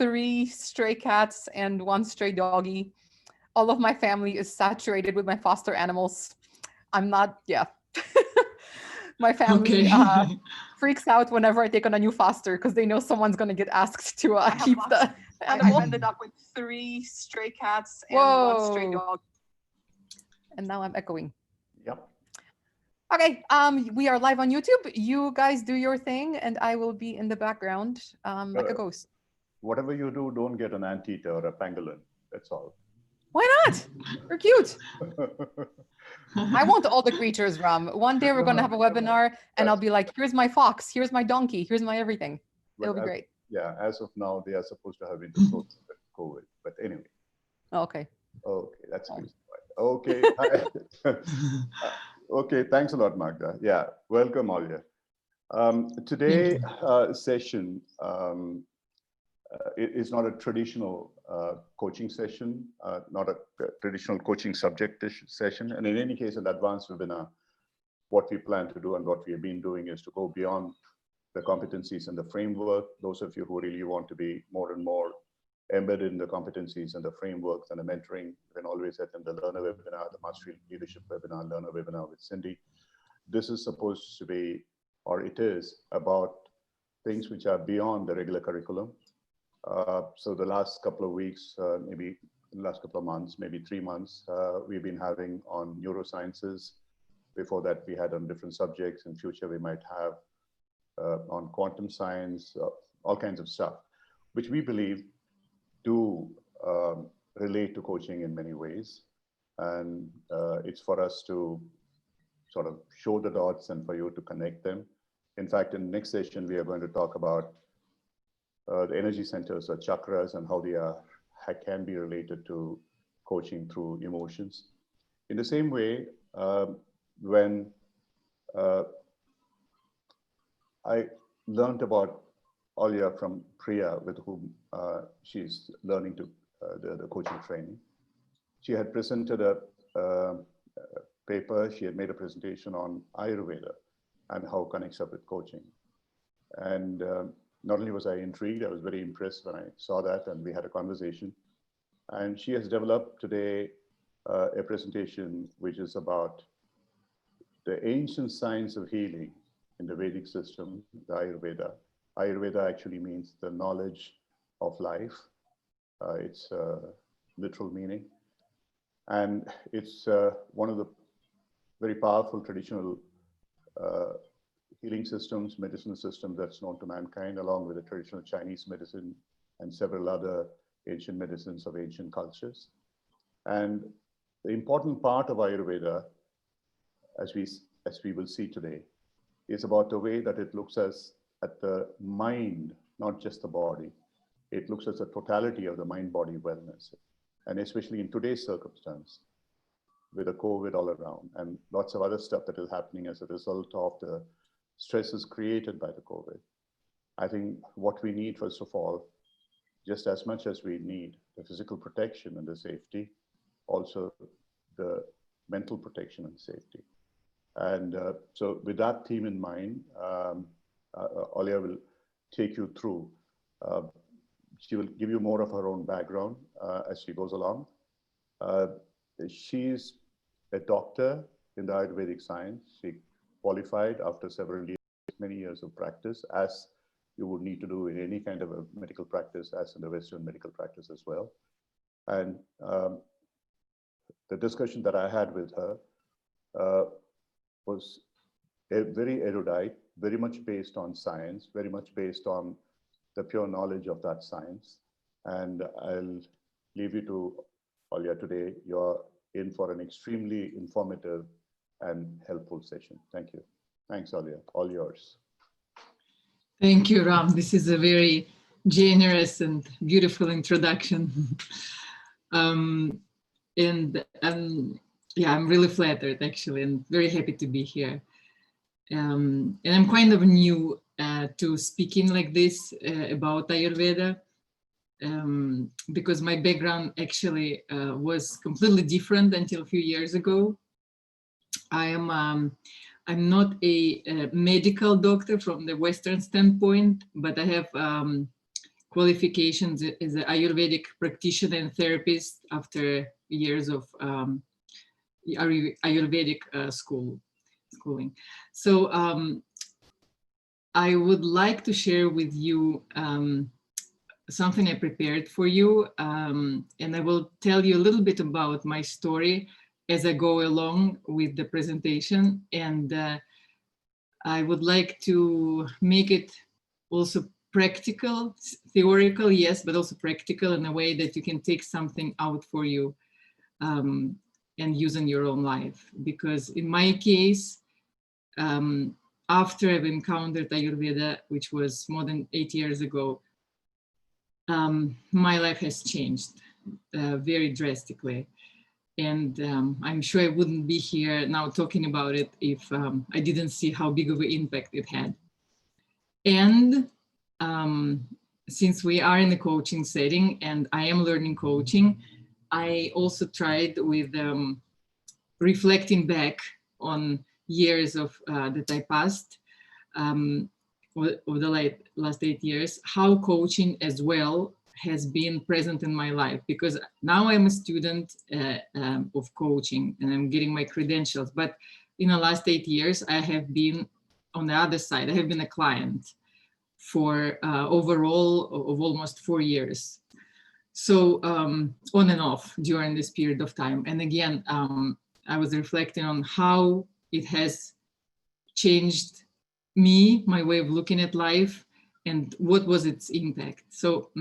3 stray cats and 1 stray doggy. All of my family is saturated with my foster animals. I'm not, yeah. My family Okay. freaks out whenever I take on a new foster because they know someone's going to get asked to keep the animal. I've ended up with 3 stray cats and Whoa. 1 stray dog. And now I'm echoing. Yep. Okay, we are live on YouTube. You guys do your thing, and I will be in the background like a ghost. Whatever you do, don't get an anteater or a pangolin. That's all. Why not? They're cute. I want all the creatures, Ram. One day we're going to have a webinar, and I'll be like, here's my fox, here's my donkey, here's my everything. It'll be great. Yeah, as of now, they are supposed to have intercourse with COVID. But anyway. Okay. Okay, that's good. Okay. Okay, thanks a lot, Magda. Yeah, welcome, Olya. Today session is not a traditional coaching session, not a traditional coaching subject session. And in any case, an advanced webinar, what we plan to do and what we have been doing is to go beyond the competencies and the framework. Those of you who really want to be more and more embedded in the competencies and the frameworks and the mentoring, you can always attend the learner webinar, the mastery leadership webinar, learner webinar with Cindy. This is supposed to be, or it is, about things which are beyond the regular curriculum. So the last couple of weeks, maybe the last couple of months, maybe 3 months, we've been having on neurosciences. Before that, we had on different subjects. In future, we might have on quantum science, all kinds of stuff, which we believe do relate to coaching in many ways. And it's for us to sort of show the dots and for you to connect them. In fact, in the next session, we are going to talk about the energy centers or chakras and how they can be related to coaching through emotions. In the same way, when I learned about Olya from Priya, with whom she's learning to the coaching training. She had presented a paper, she had made a presentation on Ayurveda and how it connects up with coaching. And not only was I intrigued, I was very impressed when I saw that, and we had a conversation. And she has developed today a presentation which is about the ancient science of healing in the Vedic system, the Ayurveda. Ayurveda actually means the knowledge of life. It's literal meaning. And it's one of the very powerful traditional healing systems, medicinal systems that's known to mankind, along with the traditional Chinese medicine and several other ancient medicines of ancient cultures. And the important part of Ayurveda, as we will see today, is about the way that it looks at the mind, not just the body. It looks at the totality of the mind-body wellness. And especially in today's circumstance, with the COVID all around and lots of other stuff that is happening as a result of the stresses created by the COVID. I think what we need, first of all, just as much as we need the physical protection and the safety, also the mental protection and safety. And so with that theme in mind, Olya will take you through. She will give you more of her own background as she goes along. She's a doctor in the Ayurvedic science. She qualified after several years, many years of practice, as you would need to do in any kind of a medical practice, as in the Western medical practice as well. And the discussion that I had with her was very erudite, very much based on science, very much based on the pure knowledge of that science. And I'll leave you to Olya today. You're in for an extremely informative and helpful session. Thank you. Thanks, Olya. All yours. Thank you, Ram. This is a very generous and beautiful introduction. Yeah, I'm really flattered, actually, and very happy to be here. And I'm kind of new to speaking like this about Ayurveda, because my background actually was completely different until a few years ago. I'm not a medical doctor from the Western standpoint, but I have qualifications as an Ayurvedic practitioner and therapist after years of Ayurvedic schooling. So I would like to share with you something I prepared for you, and I will tell you a little bit about my story as I go along with the presentation. And I would like to make it also practical, theoretical, yes, but also practical in a way that you can take something out for you and use in your own life. Because in my case, after I've encountered Ayurveda, which was more than 8 years ago, my life has changed very drastically. And I'm sure I wouldn't be here now talking about it if I didn't see how big of an impact it had. And since we are in a coaching setting and I am learning coaching, I also tried with reflecting back on years of that I passed over the last 8 years, how coaching as well has been present in my life, because now I'm a student of coaching and I'm getting my credentials. But in the last 8 years, I have been on the other side. I have been a client for overall of almost 4 years. So on and off during this period of time. And again, I was reflecting on how it has changed me, my way of looking at life, and what was its impact. So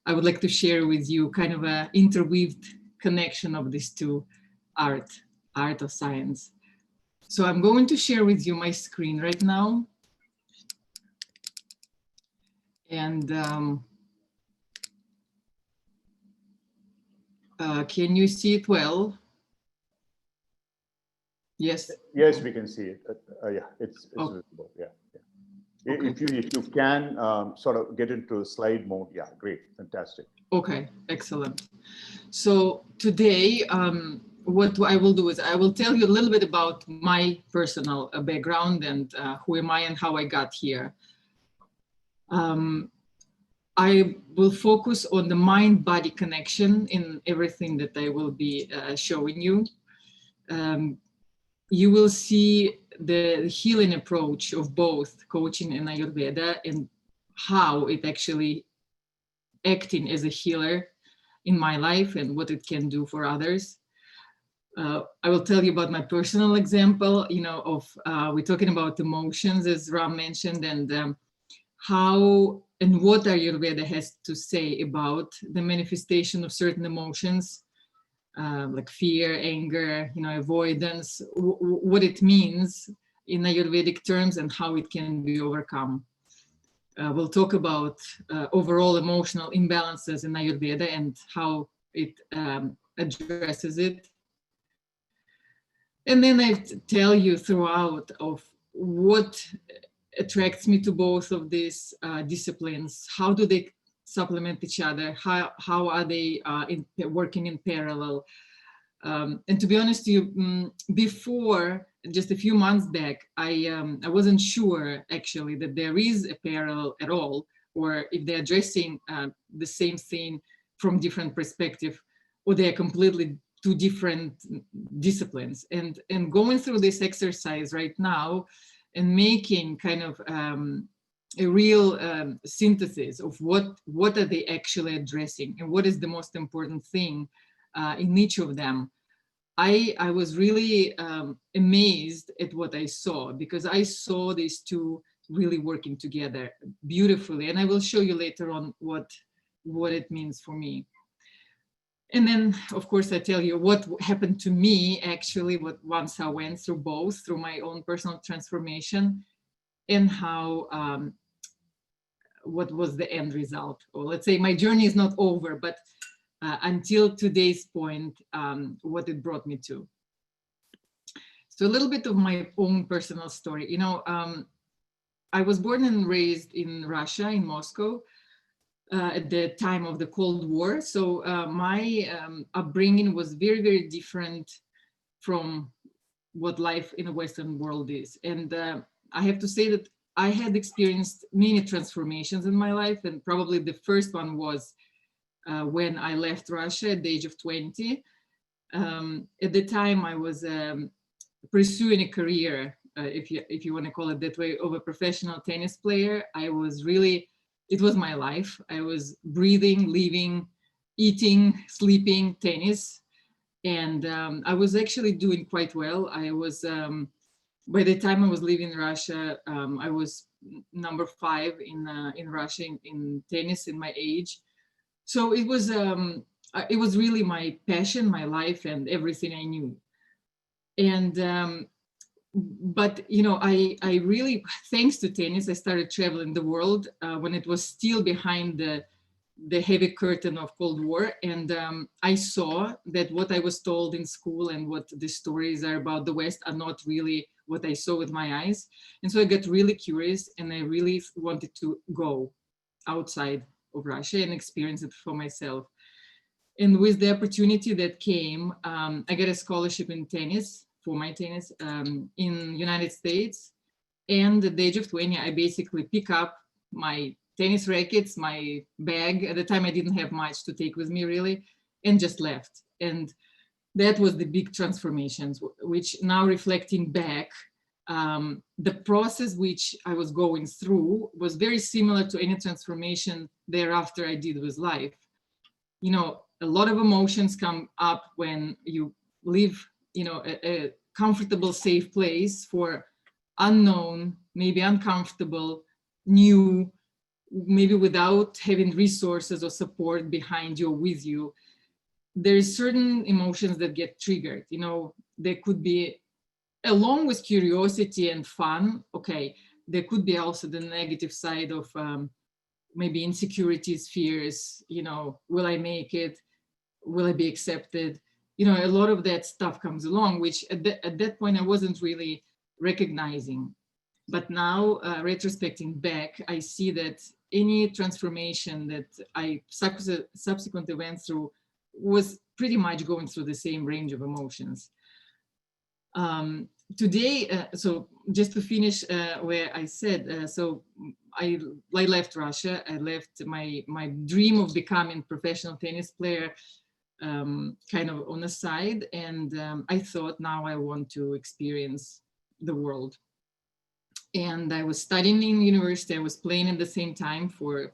I would like to share with you kind of an interweaved connection of these two, art of science. So I'm going to share with you my screen right now. And can you see it well? Yes. Yes, we can see it. Yeah, it's visible. Yeah. Okay. If you can sort of get into slide mode, yeah, great, fantastic. Okay, excellent. So today, what I will do is I will tell you a little bit about my personal background and who am I and how I got here. I will focus on the mind-body connection in everything that I will be showing you. You will see the healing approach of both coaching and Ayurveda and how it actually acting as a healer in my life and what it can do for others. I will tell you about my personal example, of we're talking about emotions, as Ram mentioned, and how and what Ayurveda has to say about the manifestation of certain emotions, like fear, anger, avoidance, what it means in Ayurvedic terms and how it can be overcome. We'll talk about overall emotional imbalances in Ayurveda and how it addresses it. And then I tell you throughout of what attracts me to both of these disciplines. How do they supplement each other? How are they working in parallel? And to be honest with you, before, just a few months back, I wasn't sure actually that there is a parallel at all, or if they're addressing the same thing from different perspective, or they're completely two different disciplines. And going through this exercise right now and making kind of a real synthesis of what are they actually addressing and what is the most important thing in each of them. I was really amazed at what I saw, because I saw these two really working together beautifully. And I will show you later on what it means for me. And then, of course, I tell you what happened to me, actually, once I went through both, through my own personal transformation, and how, what was the end result. Or let's say my journey is not over, but until today's point, what it brought me to. So a little bit of my own personal story. I was born and raised in Russia, in Moscow, at the time of the Cold War. So my upbringing was very, very different from what life in the Western world is. And I have to say that I had experienced many transformations in my life, and probably the first one was when I left Russia at the age of 20. At the time, I was pursuing a career, if you want to call it that way, of a professional tennis player. I was really, it was my life. I was breathing, living, eating, sleeping tennis. And I was actually doing quite well. I was, by the time I was leaving Russia, I was number 5 in Russia in tennis in my age. So it was really my passion, my life, and everything I knew. And but you know, I really, thanks to tennis, I started traveling the world when it was still behind the heavy curtain of Cold War. And I saw that what I was told in school and what the stories are about the West are not really what I saw with my eyes. And so I got really curious, and I really wanted to go outside of Russia and experience it for myself. And with the opportunity that came, I got a scholarship in tennis, for my tennis, in United States. And at the age of 20, I basically pick up my tennis rackets, my bag. At the time, I didn't have much to take with me really, and just left. And that was the big transformations, which now reflecting back, the process which I was going through was very similar to any transformation thereafter I did with life. You know, a lot of emotions come up when you leave, you know, a comfortable, safe place for unknown, maybe uncomfortable, new, maybe without having resources or support behind you or with you. There's certain emotions that get triggered. You know, there could be, along with curiosity and fun, okay, there could be also the negative side of maybe insecurities, fears, you know, will I make it? Will I be accepted? You know, a lot of that stuff comes along, which at that point I wasn't really recognizing. But now, retrospecting back, I see that any transformation that I subsequently went through was pretty much going through the same range of emotions. Today, so just to finish where I said, so I left Russia. I left my dream of becoming a professional tennis player kind of on the side. And I thought, now I want to experience the world. And I was studying in university. I was playing at the same time for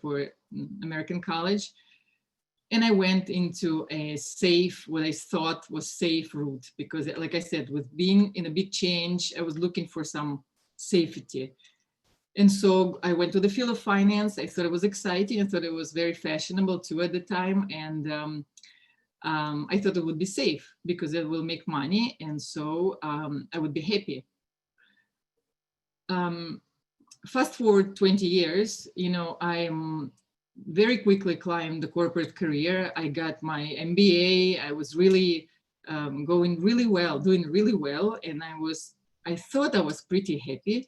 American college. And I went into a safe, what I thought was safe route, because like I said, with being in a big change, I was looking for some safety. And so I went to the field of finance. I thought it was exciting. I thought it was very fashionable too at the time. And I thought it would be safe because it will make money. And so I would be happy. Fast forward 20 years, you know, I'm very quickly climbed the corporate career. I got my MBA. I was really going really well, doing really well. And I thought I was pretty happy.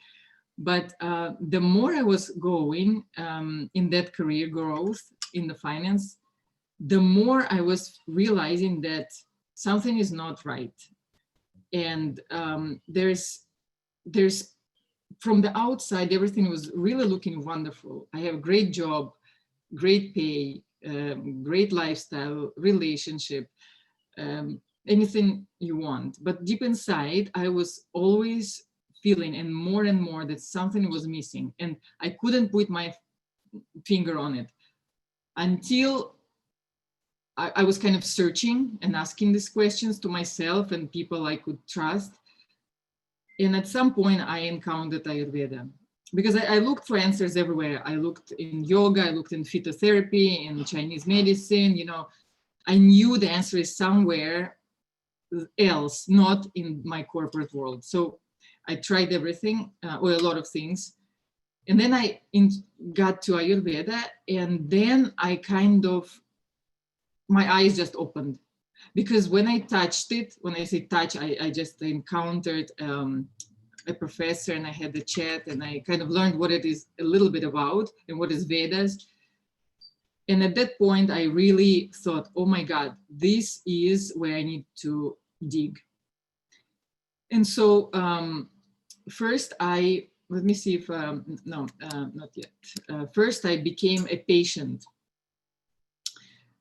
But the more I was going in that career growth in the finance, the more I was realizing that something is not right. And there's from the outside, everything was really looking wonderful. I have a great job, great pay, great lifestyle, relationship, anything you want. But deep inside, I was always feeling and more that something was missing. And I couldn't put my finger on it until I was kind of searching and asking these questions to myself and people I could trust. And at some point I encountered Ayurveda, because I looked for answers everywhere. I looked in yoga, I looked in phytotherapy, in Chinese medicine, you know, I knew the answer is somewhere else, not in my corporate world. So I tried everything, or a lot of things. And then I got to Ayurveda, and then I kind of, my eyes just opened. Because when I touched it, when I say touch, I just encountered a professor and I had the chat and I kind of learned what it is a little bit about and what is Vedas. And at that point, I really thought, oh my God, this is where I need to dig. And so first I let me see if, no, not yet. First, I became a patient.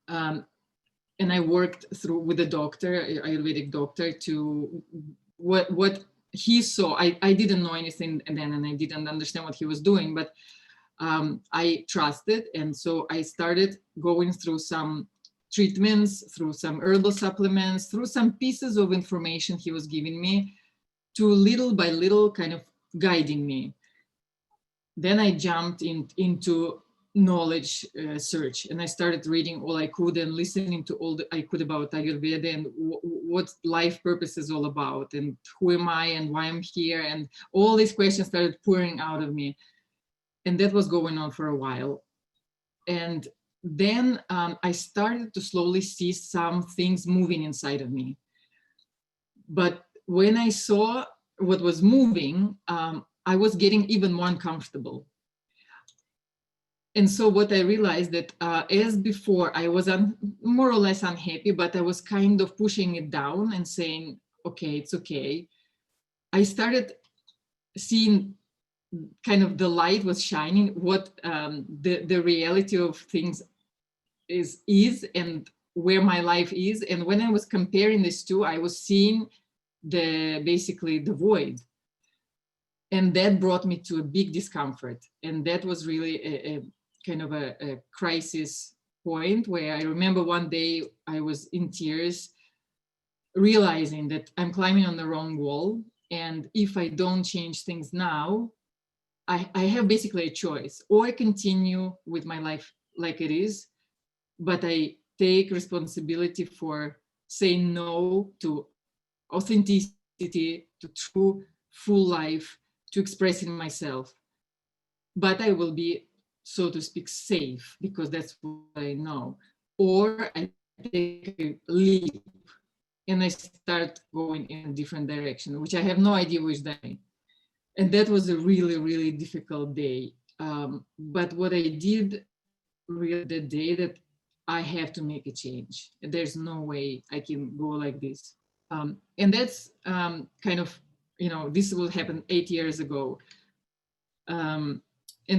And I worked through with a doctor, Ayurvedic doctor, to what he saw. I didn't know anything then, and I didn't understand what he was doing, but I trusted. And so I started going through some treatments, through some herbal supplements, through some pieces of information he was giving me, to little by little kind of guiding me. Then I jumped into knowledge search, and I started reading all I could and listening to all I could about Ayurveda and what life purpose is all about, and who am I and why I'm here, and all these questions started pouring out of me. And that was going on for a while. And then I started to slowly see some things moving inside of me. But when I saw what was moving, I was getting even more uncomfortable. And so what I realized that as before, I was more or less unhappy, but I was kind of pushing it down and saying, okay, it's okay. I started seeing kind of the light was shining, what the reality of things is and where my life is. And when I was comparing these two, I was seeing basically the void. And that brought me to a big discomfort. And that was really a kind of a crisis point where I remember one day I was in tears, realizing that I'm climbing on the wrong wall. And if I don't change things now, I have basically a choice, or I continue with my life like it is, but I take responsibility for saying no to authenticity, to true, full life, to expressing myself. But I will be, so to speak, safe, because that's what I know. Or I take a leap and I start going in a different direction, which I have no idea which day. And that was a really, really difficult day. But what I did really the day that I have to make a change. There's no way I can go like this. And that's kind of, this will happen 8 years ago. And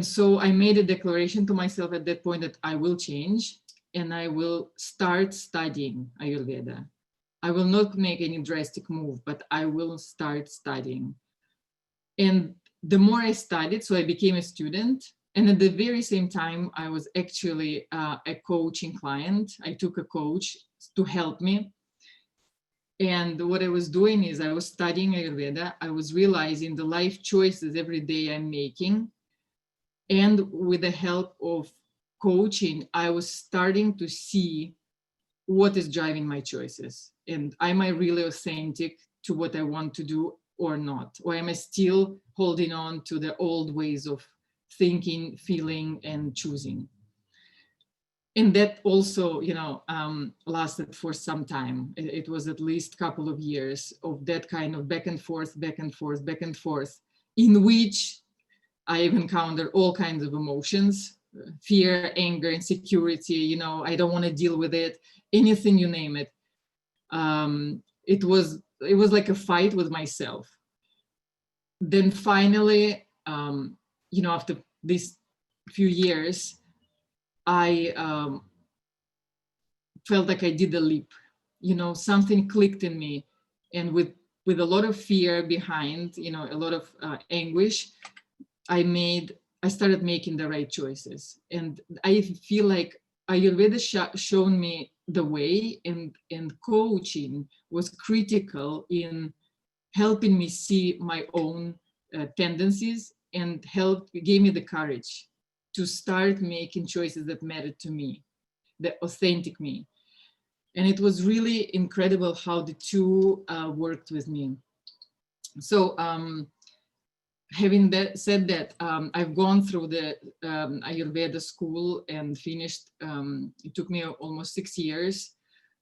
so I made a declaration to myself at that point that I will change and I will start studying Ayurveda. I will not make any drastic move, but I will start studying. And the more I studied, so I became a student. And at the very same time, I was actually a coaching client. I took a coach to help me. And what I was doing is I was studying Ayurveda. I was realizing the life choices every day I'm making. And with the help of coaching, I was starting to see what is driving my choices. And am I really authentic to what I want to do or not? Or am I still holding on to the old ways of thinking, feeling, and choosing? And that also, lasted for some time. It was at least a couple of years of that kind of back and forth, in which I've encountered all kinds of emotions, fear, anger, insecurity, I don't want to deal with it, anything, you name it. It was like a fight with myself. Then finally, after these few years, I felt like I did a leap. Something clicked in me, and with a lot of fear behind, a lot of anguish, I started making the right choices. And I feel like Ayurveda shown me the way, and coaching was critical in helping me see my own tendencies, and gave me the courage to start making choices that mattered to me, the authentic me. And it was really incredible how the two worked with me. So having said that, I've gone through the Ayurveda school and finished. It took me almost 6 years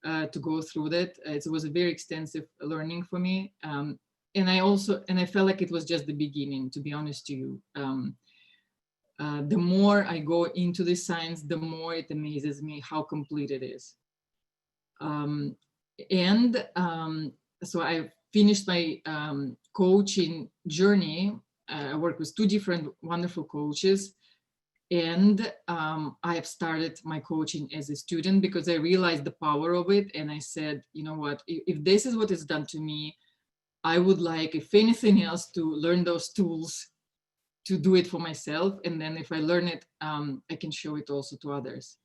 to go through that. It was a very extensive learning for me. And I felt like it was just the beginning, to be honest to you. The more I go into this science, the more it amazes me how complete it is. So I finished my coaching journey I work with 2 different wonderful coaches. And I have started my coaching as a student because I realized the power of it. And I said, you know what, if this is what is done to me, I would like, if anything else, to learn those tools to do it for myself. And then if I learn it, I can show it also to others.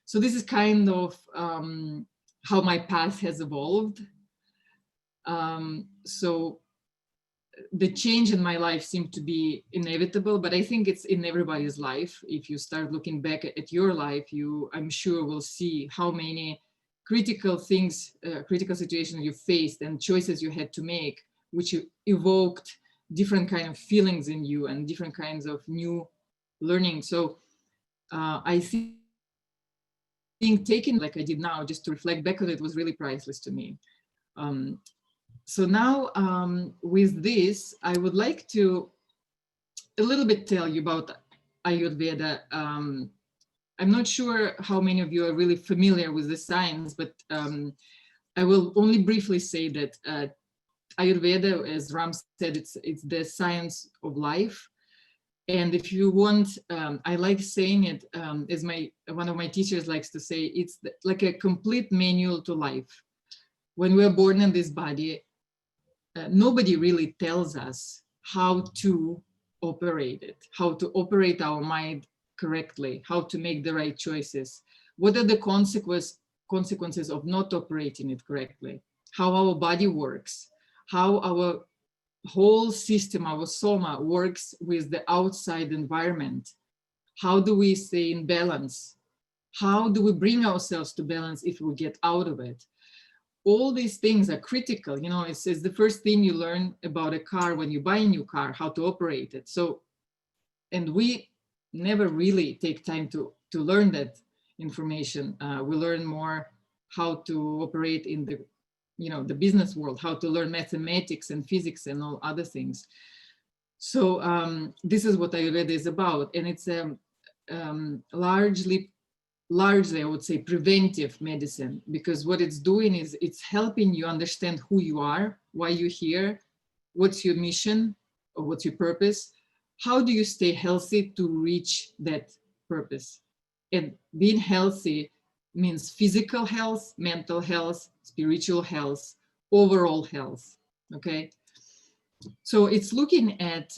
So this is kind of how my path has evolved. So the change in my life seemed to be inevitable, but I think it's in everybody's life. If you start looking back at your life, you, I'm sure, will see how many critical things, critical situations you faced and choices you had to make, which evoked different kind of feelings in you and different kinds of new learning. So I think taking like I did now, just to reflect back on it, was really priceless to me. So now with this, I would like to a little bit tell you about Ayurveda. I'm not sure how many of you are really familiar with the science, but I will only briefly say that Ayurveda, as Ram said, it's the science of life. And if you want, I like saying it, as one of my teachers likes to say, it's like a complete manual to life. When we are born in this body, nobody really tells us how to operate it, how to operate our mind correctly, how to make the right choices. What are the consequences of not operating it correctly? How our body works, how our whole system, our soma, works with the outside environment. How do we stay in balance? How do we bring ourselves to balance if we get out of it? All these things are critical. You know, it's the first thing you learn about a car when you buy a new car, how to operate it. So, and we never really take time to learn that information. We learn more how to operate in the, you know, the business world, how to learn mathematics and physics and all other things. So this is what Ayurveda is about. And it's largely, I would say, preventive medicine, because what it's doing is it's helping you understand who you are, why you're here, what's your mission, or what's your purpose, how do you stay healthy to reach that purpose. And being healthy means physical health, mental health, spiritual health, overall health, okay? So it's looking at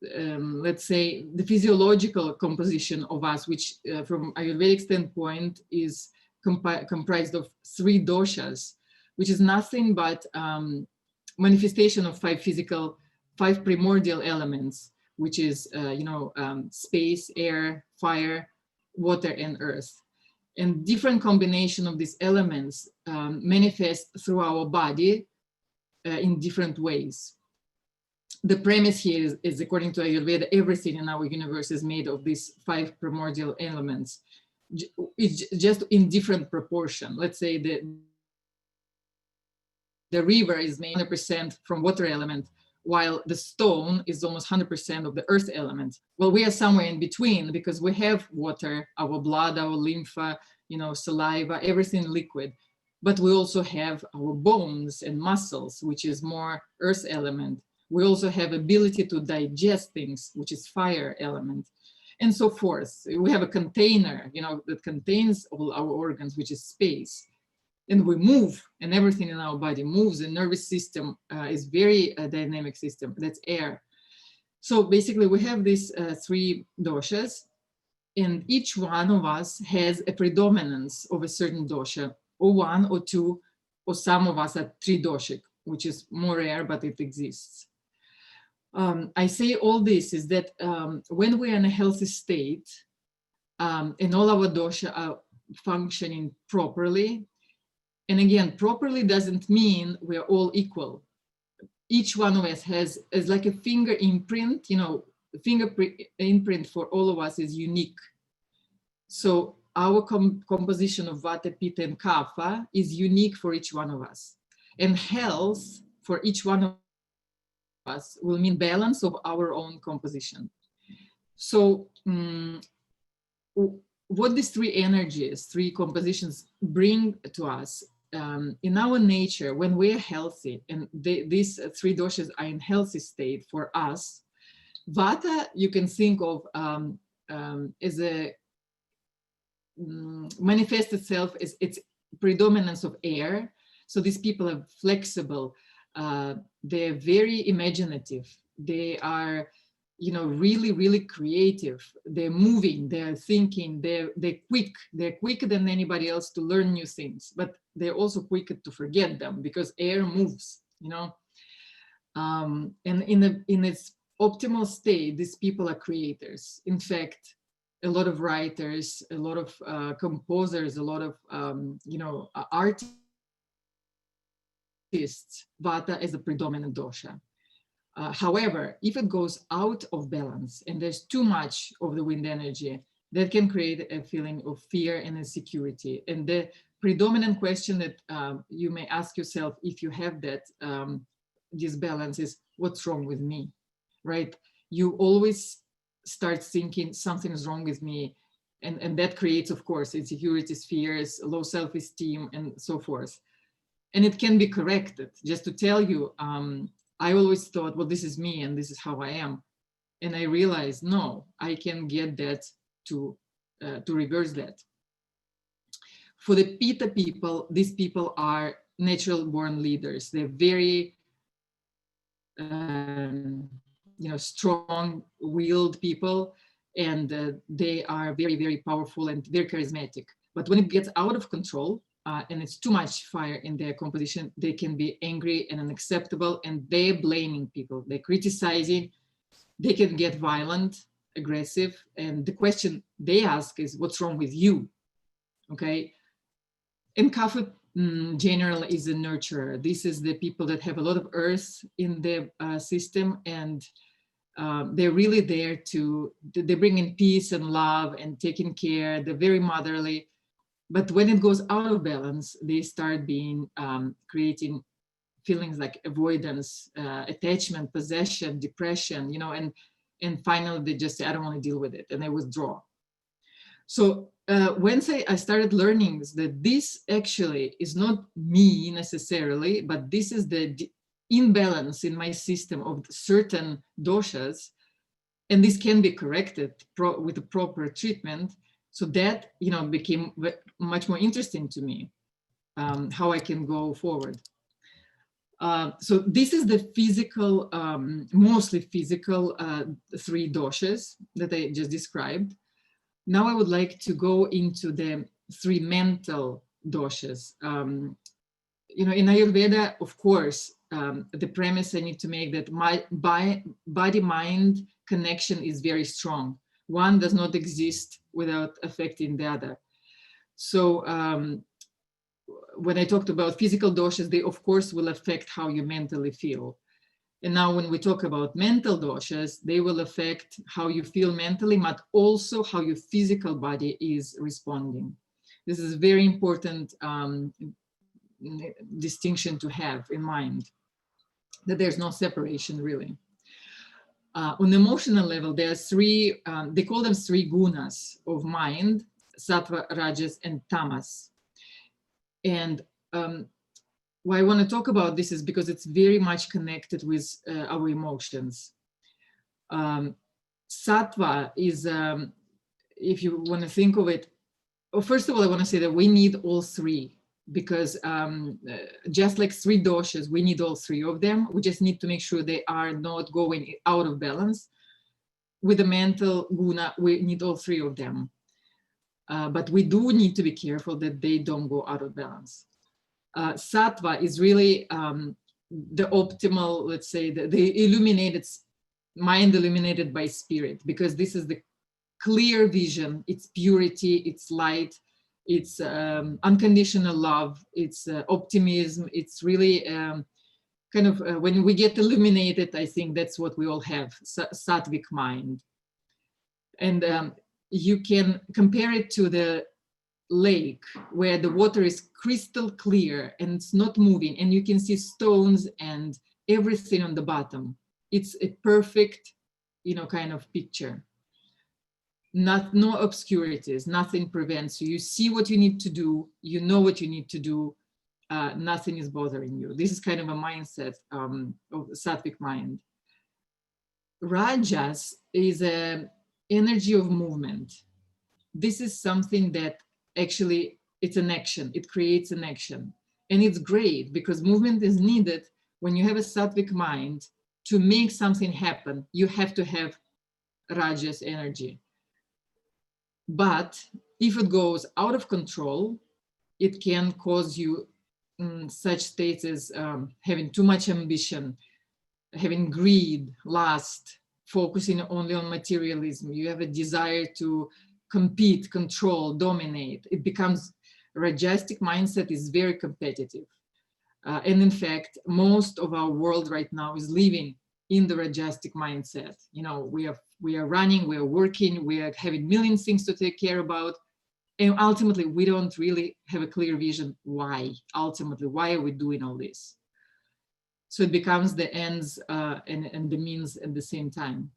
let's say, the physiological composition of us, which from Ayurvedic standpoint is comprised of 3 doshas, which is nothing but manifestation of 5 primordial elements, which is, space, air, fire, water, and earth. And different combination of these elements manifest through our body in different ways. The premise here is, according to Ayurveda, everything in our universe is made of these 5 primordial elements. It's just in different proportion. Let's say the river is made 100% from water element, while the stone is almost 100% of the earth element. Well, we are somewhere in between because we have water, our blood, our lymph, saliva, everything liquid. But we also have our bones and muscles, which is more earth element. We also have ability to digest things, which is fire element, and so forth. We have a container, that contains all our organs, which is space. And we move, and everything in our body moves. The nervous system is very dynamic system, that's air. So basically we have these 3 doshas, and each one of us has a predominance of a certain dosha, or 1 or 2, or some of us are 3 doshic, which is more rare, but it exists. I say all this is that when we're in a healthy state and all our dosha are functioning properly, and again, properly doesn't mean we're all equal. Each one of us has like a finger imprint, imprint for all of us is unique. So our composition of Vata, Pitta, and Kapha is unique for each one of us. And health for each one of us will mean balance of our own composition. So what these 3 energies, 3 compositions bring to us in our nature, when we're healthy, and these three doshas are in healthy state for us, Vata you can think of as a manifests itself as its predominance of air. So these people are flexible, they're very imaginative, they are, you know, really, really creative, they're moving, they're thinking, they're quicker than anybody else to learn new things, but they're also quicker to forget them because air moves, you know. And in its optimal state, these people are creators. In fact, a lot of writers, a lot of composers, a lot of you know, artists, Vata is a predominant dosha. However, if it goes out of balance and there's too much of the wind energy, that can create a feeling of fear and insecurity. And the predominant question that you may ask yourself if you have that disbalance is, what's wrong with me, right? You always start thinking something is wrong with me. And that creates, of course, insecurities, fears, low self-esteem, and so forth. And it can be corrected. Just to tell you, I always thought, well, this is me and this is how I am. And I realized, no, I can get that to reverse that. For the Pitta people, these people are natural born leaders. They're very, you know, strong-willed people, and they are very, very powerful and very charismatic. But when it gets out of control, and it's too much fire in their composition, they can be angry and unacceptable, and they're blaming people, they're criticizing, they can get violent, aggressive, and the question they ask is, what's wrong with you? Okay. And Kapha general is a nurturer. This is the people that have a lot of earth in their system, and they're really there to, they bring in peace and love and taking care, they're very motherly. But when it goes out of balance, they start being creating feelings like avoidance, attachment, possession, depression, you know, and finally they just say, I don't want to deal with it, and they withdraw. So once I started learning that this actually is not me necessarily, but this is the imbalance in my system of certain doshas, and this can be corrected with the proper treatment. So that, you know, became much more interesting to me, how I can go forward. So this is the physical, mostly physical three doshas that I just described. Now I would like to go into the three mental doshas. You know, in Ayurveda, of course, the premise I need to make that my body-mind connection is very strong. One does not exist without affecting the other. So when I talked about physical doshas, they of course will affect how you mentally feel. And now when we talk about mental doshas, they will affect how you feel mentally, but also how your physical body is responding. This is a very important distinction to have in mind, that there's no separation really. On the emotional level, there are three, they call them three gunas of mind: sattva, rajas, and tamas. And why I want to talk about this is because it's very much connected with our emotions. Sattva is, if you want to think of it, well, first of all, I want to say that we need all three, because just like three doshas, we need all three of them. We just need to make sure they are not going out of balance. With the mental guna, we need all three of them. But we do need to be careful that they don't go out of balance. Sattva is really the optimal, let's say, the illuminated mind, illuminated by spirit, because this is the clear vision, it's purity, it's light, it's unconditional love, it's optimism, it's really kind of, when we get illuminated, I think that's what we all have, sattvic mind. And you can compare it to the lake where the water is crystal clear and it's not moving, and you can see stones and everything on the bottom. It's a perfect, you know, kind of picture. No obscurities, nothing prevents you. You see what you need to do, you know what you need to do, nothing is bothering you. This is kind of a mindset of sattvic mind. Rajas is an energy of movement. This is something that actually, it's an action. It creates an action. And it's great because movement is needed when you have a sattvic mind. To make something happen, you have to have Rajas energy. But if it goes out of control, it can cause you such states as having too much ambition, having greed, lust, focusing only on materialism. You have a desire to compete, control, dominate. It becomes, Rajasic mindset is very competitive. And in fact, most of our world right now is living in the Rajasic mindset. You know, we are running, we are working, we are having millions things to take care about. And ultimately, we don't really have a clear vision why. Ultimately, why are we doing all this? So it becomes the ends and the means at the same time.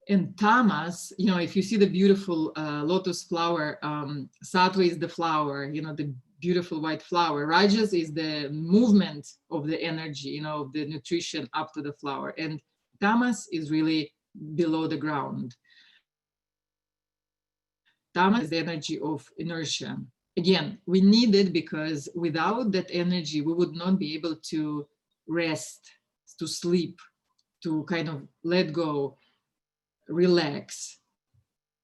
And tamas, you know, if you see the beautiful lotus flower, sattva is the flower, you know, the beautiful white flower. Rajas is the movement of the energy, you know, of the nutrition up to the flower. And tamas is really below the ground. Tamas is the energy of inertia. Again, we need it because without that energy, we would not be able to rest, to sleep, to kind of let go, relax.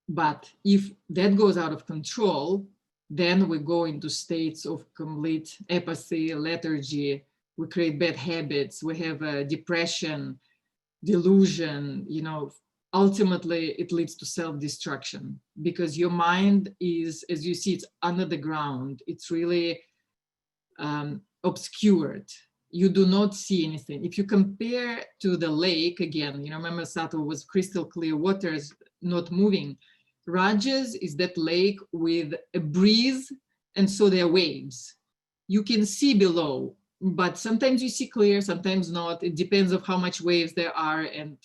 But if that goes out of control, then we go into states of complete apathy, lethargy. We create bad habits. We have depression, delusion, you know. Ultimately, it leads to self-destruction because your mind is, as you see, it's under the ground. It's really obscured. You do not see anything. If you compare to the lake, again, you know, remember sattva was crystal clear waters, not moving. Rajas is that lake with a breeze, and so there are waves. You can see below, but sometimes you see clear, sometimes not. It depends on how much waves there are, and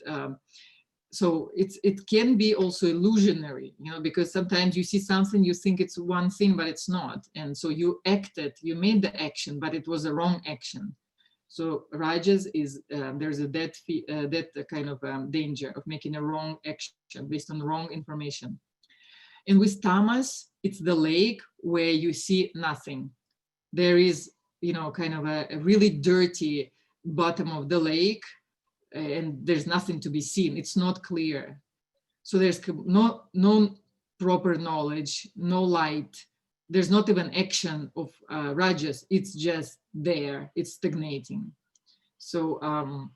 so it can be also illusionary, you know, because sometimes you see something, you think it's one thing, but it's not. And so you acted, you made the action, but it was a wrong action. So Rajas is, there's that kind of danger of making a wrong action based on wrong information. And with tamas, it's the lake where you see nothing. There is, you know, kind of a really dirty bottom of the lake, and there's nothing to be seen. It's not clear. So there's no proper knowledge, no light. There's not even action of Rajas. It's just there. It's stagnating. So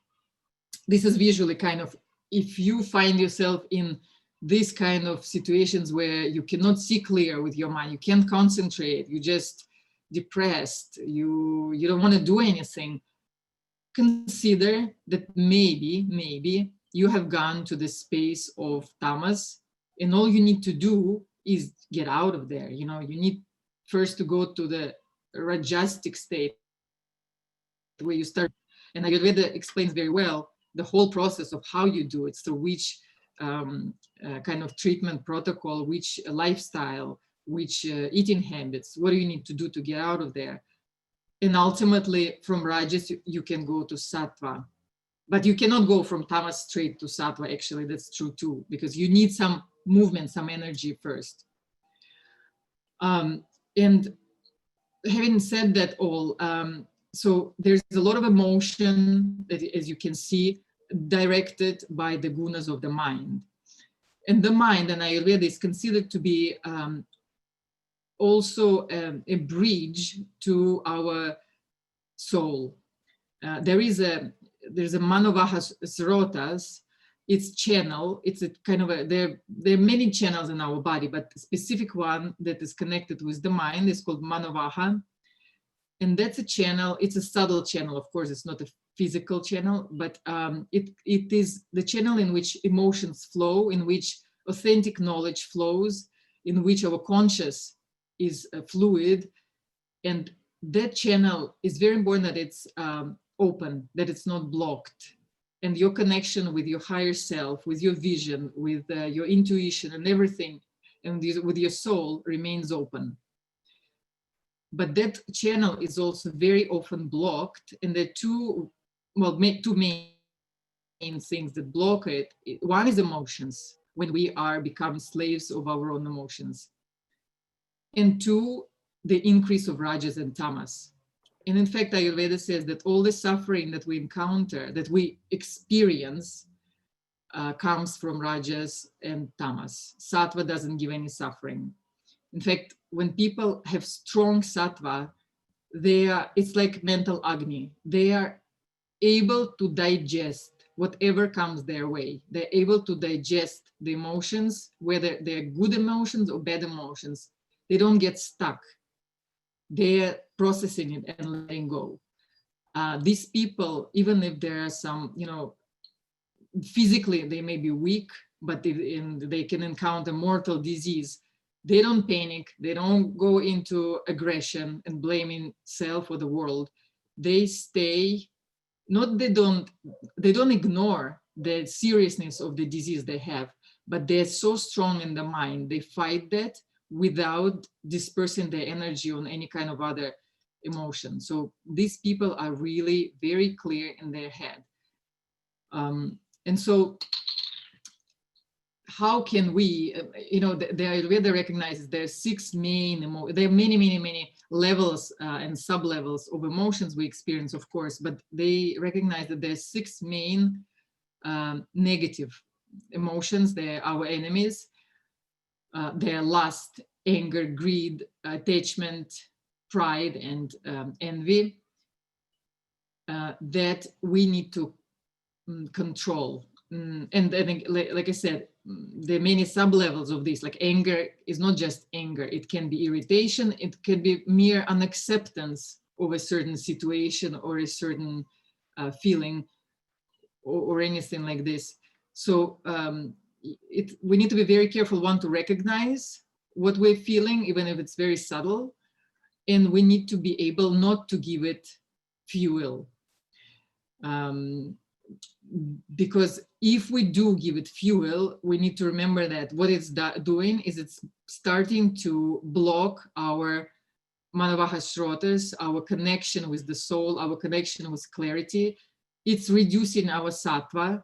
this is visually kind of, if you find yourself in these kind of situations where you cannot see clear with your mind, you can't concentrate, you just depressed, you don't want to do anything, consider that maybe you have gone to the space of tamas, and all you need to do is get out of there. You know, you need first to go to the Rajasic state where you start. And Ayurveda explains very well the whole process of how you do it, so which kind of treatment protocol, which lifestyle, which eating habits, what do you need to do to get out of there? And ultimately, from Rajas, you can go to Sattva. But you cannot go from Tamas straight to Sattva, actually, that's true too, because you need some movement, some energy first. And having said that all, so there's a lot of emotion that, as you can see, directed by the gunas of the mind. And the mind in Ayurveda is considered to be also a bridge to our soul. There's a Manavaha Srotas, it's channel, it's a kind of there are many channels in our body, but the specific one that is connected with the mind is called Manavaha. And that's a channel, it's a subtle channel, of course, it's not a physical channel, but it is the channel in which emotions flow, in which authentic knowledge flows, in which our conscious is fluid. And that channel is very important that it's open, that it's not blocked. And your connection with your higher self, with your vision, with your intuition and everything, and with your soul remains open. but that channel is also very often blocked. And there are two main things that block it. One is emotions, when we are become slaves of our own emotions. And two, the increase of rajas and tamas. And in fact, Ayurveda says that all the suffering that we encounter, that we experience, comes from rajas and tamas. Sattva doesn't give any suffering. In fact, when people have strong sattva, it's like mental agni. They are able to digest whatever comes their way. They're able to digest the emotions, whether they're good emotions or bad emotions. They don't get stuck. They're processing it and letting go. These people, even if there are some, physically they may be weak, but they can encounter mortal disease, they don't panic. They don't go into aggression and blaming self or the world. They stay, they don't ignore the seriousness of the disease they have, but they're so strong in the mind. They fight that without dispersing their energy on any kind of other emotion. So these people are really very clear in their head. And so how can we, the Ayurveda recognizes there are six main there are many levels and sub-levels of emotions we experience, of course, but they recognize that there are six main negative emotions. They're our enemies. They're lust, anger, greed, attachment, pride, and envy, that we need to control. And I think, like I said, there are many sub-levels of this. Like anger is not just anger. It can be irritation. It can be mere unacceptance of a certain situation or a certain feeling or anything like this. So we need to be very careful, one, to recognize what we're feeling, even if it's very subtle. And we need to be able not to give it fuel. Because if we do give it fuel, we need to remember that what it's doing is it's starting to block our manavaha shrotas, our connection with the soul, our connection with clarity. It's reducing our sattva,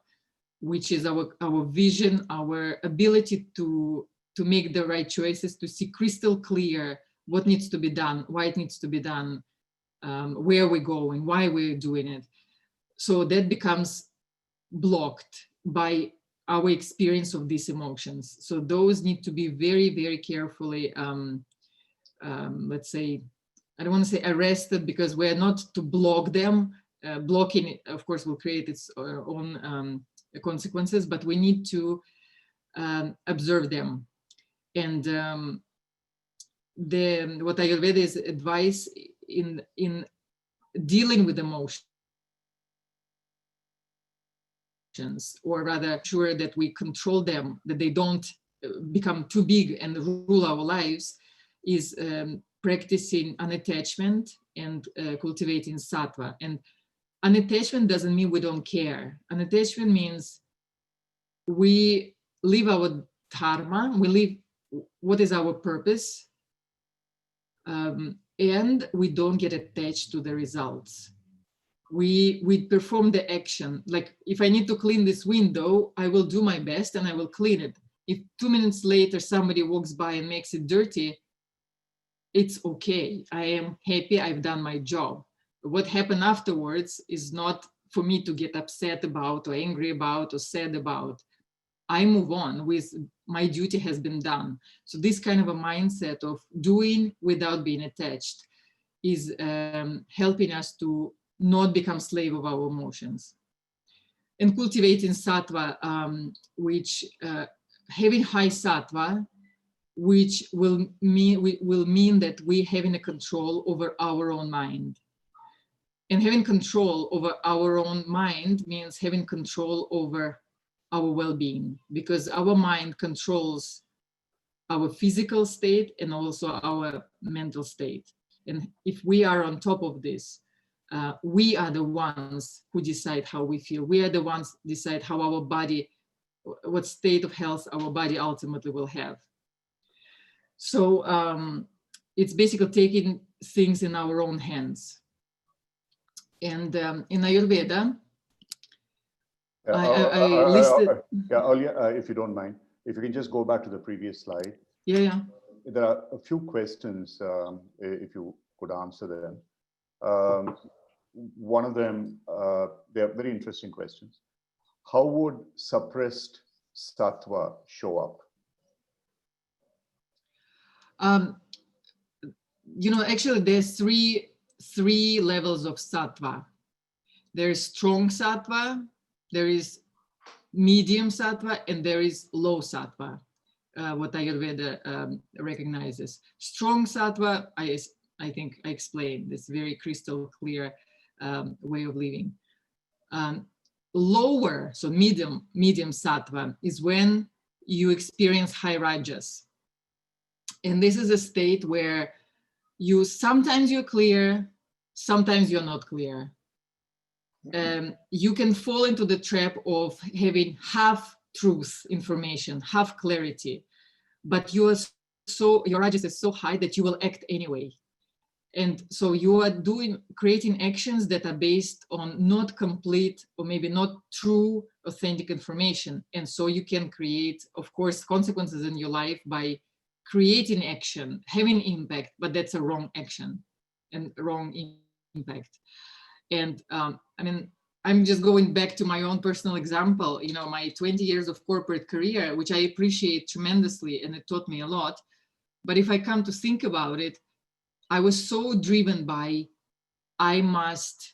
which is our vision, our ability to make the right choices, to see crystal clear what needs to be done, why it needs to be done, where we're going, why we're doing it. So that becomes blocked by our experience of these emotions. So those need to be very, very carefully, let's say, I don't want to say arrested, because we're not to block them. Blocking it, of course, will create its own consequences, but we need to observe them. And what Ayurveda is advice in dealing with emotions, or rather sure that we control them, that they don't become too big and rule our lives, is practicing unattachment and cultivating sattva. And unattachment doesn't mean we don't care. Unattachment means we live our dharma, we live what is our purpose, and we don't get attached to the results. We perform the action. Like if I need to clean this window, I will do my best and I will clean it. If 2 minutes later somebody walks by and makes it dirty, it's okay. I am happy, I've done my job. What happened afterwards is not for me to get upset about or angry about or sad about. I move on with my duty has been done. So this kind of a mindset of doing without being attached is helping us to not become slave of our emotions. And cultivating sattva, which having high sattva, which will mean that we're having a control over our own mind. And having control over our own mind means having control over our well-being, because our mind controls our physical state and also our mental state. And if we are on top of this, we are the ones who decide how we feel. We are the ones who decide how our body, what state of health our body ultimately will have. So it's basically taking things in our own hands. And in Ayurveda, I listed. Olya, if you don't mind, if you can just go back to the previous slide. Yeah. There are a few questions, if you could answer them. One of them, they're very interesting questions. How would suppressed sattva show up? Actually, there's three levels of sattva. There's strong sattva, there is medium sattva, and there is low sattva, what Ayurveda recognizes. Strong sattva, I think I explained this very crystal clear way of living. Lower, so medium sattva is when you experience high rajas. And this is a state where sometimes you're clear, sometimes you're not clear. You can fall into the trap of having half truth information, half clarity, but your rajas is so high that you will act anyway. And so you are creating actions that are based on not complete or maybe not true, authentic information. And so you can create, of course, consequences in your life by creating action, having impact, but that's a wrong action and wrong impact. And I'm just going back to my own personal example, my 20 years of corporate career, which I appreciate tremendously, and it taught me a lot. But if I come to think about it, I was so driven by, I must,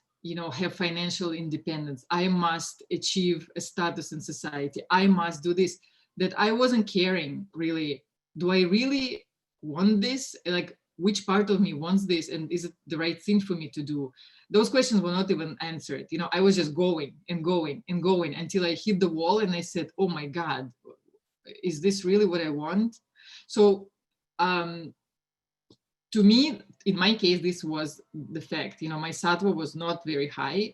have financial independence. I must achieve a status in society. I must do this, that I wasn't caring really. Do I really want this? Like, which part of me wants this? And is it the right thing for me to do? Those questions were not even answered. I was just going and going and going until I hit the wall and I said, oh my God, is this really what I want? So to me, in my case, this was the fact. My sattva was not very high,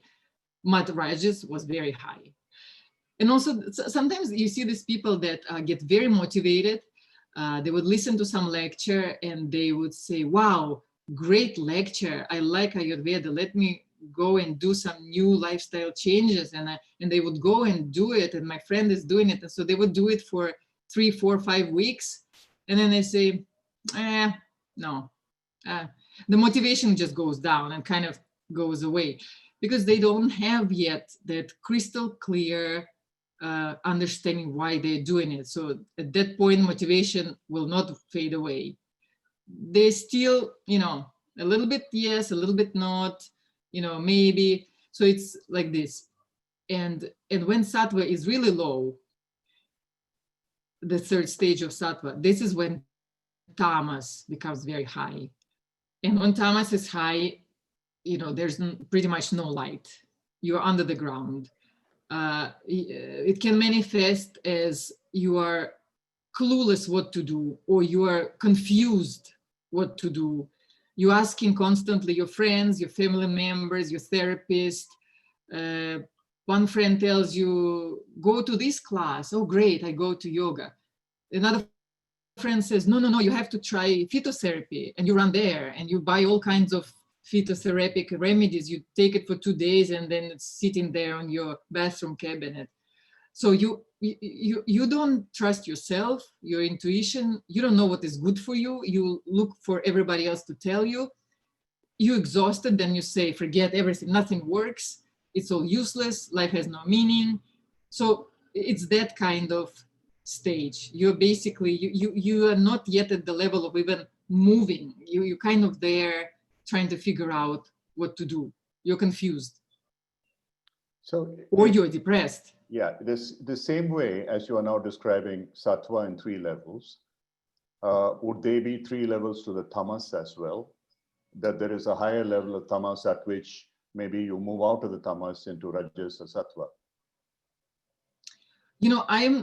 but rajas was very high. And also sometimes you see these people that get very motivated. They would listen to some lecture and they would say, wow, great lecture. I like Ayurveda. Let me go and do some new lifestyle changes. And they would go and do it. And my friend is doing it. And so they would do it for 3, 4, 5 weeks. And then they say, no. The motivation just goes down and kind of goes away because they don't have yet that crystal clear understanding why they're doing it. So at that point, motivation will not fade away. They still, a little bit yes, a little bit not, maybe. So it's like this. And when sattva is really low, the third stage of sattva, this is when tamas becomes very high. And when tamas is high, there's pretty much no light. You're under the ground. It can manifest as you are clueless what to do, or you are confused what to do. You're asking constantly your friends, your family members, your therapist. One friend tells you, go to this class. Oh, great, I go to yoga. Another friend says, no, you have to try phytotherapy. And you run there and you buy all kinds of phytotherapeutic remedies. You take it for 2 days and then it's sitting there on your bathroom cabinet. So you don't trust yourself, your intuition. You don't know what is good for you. You look for everybody else to tell you. You're exhausted, then you say, forget everything, nothing works. It's all useless. Life has no meaning. So it's that kind of stage. You're basically, you are not yet at the level of even moving. You're kind of there trying to figure out what to do. You're confused. Or you're depressed. Yeah, the same way as you are now describing sattva in 3 levels, would they be 3 levels to the tamas as well? That there is a higher level of tamas at which maybe you move out of the tamas into rajas or sattva?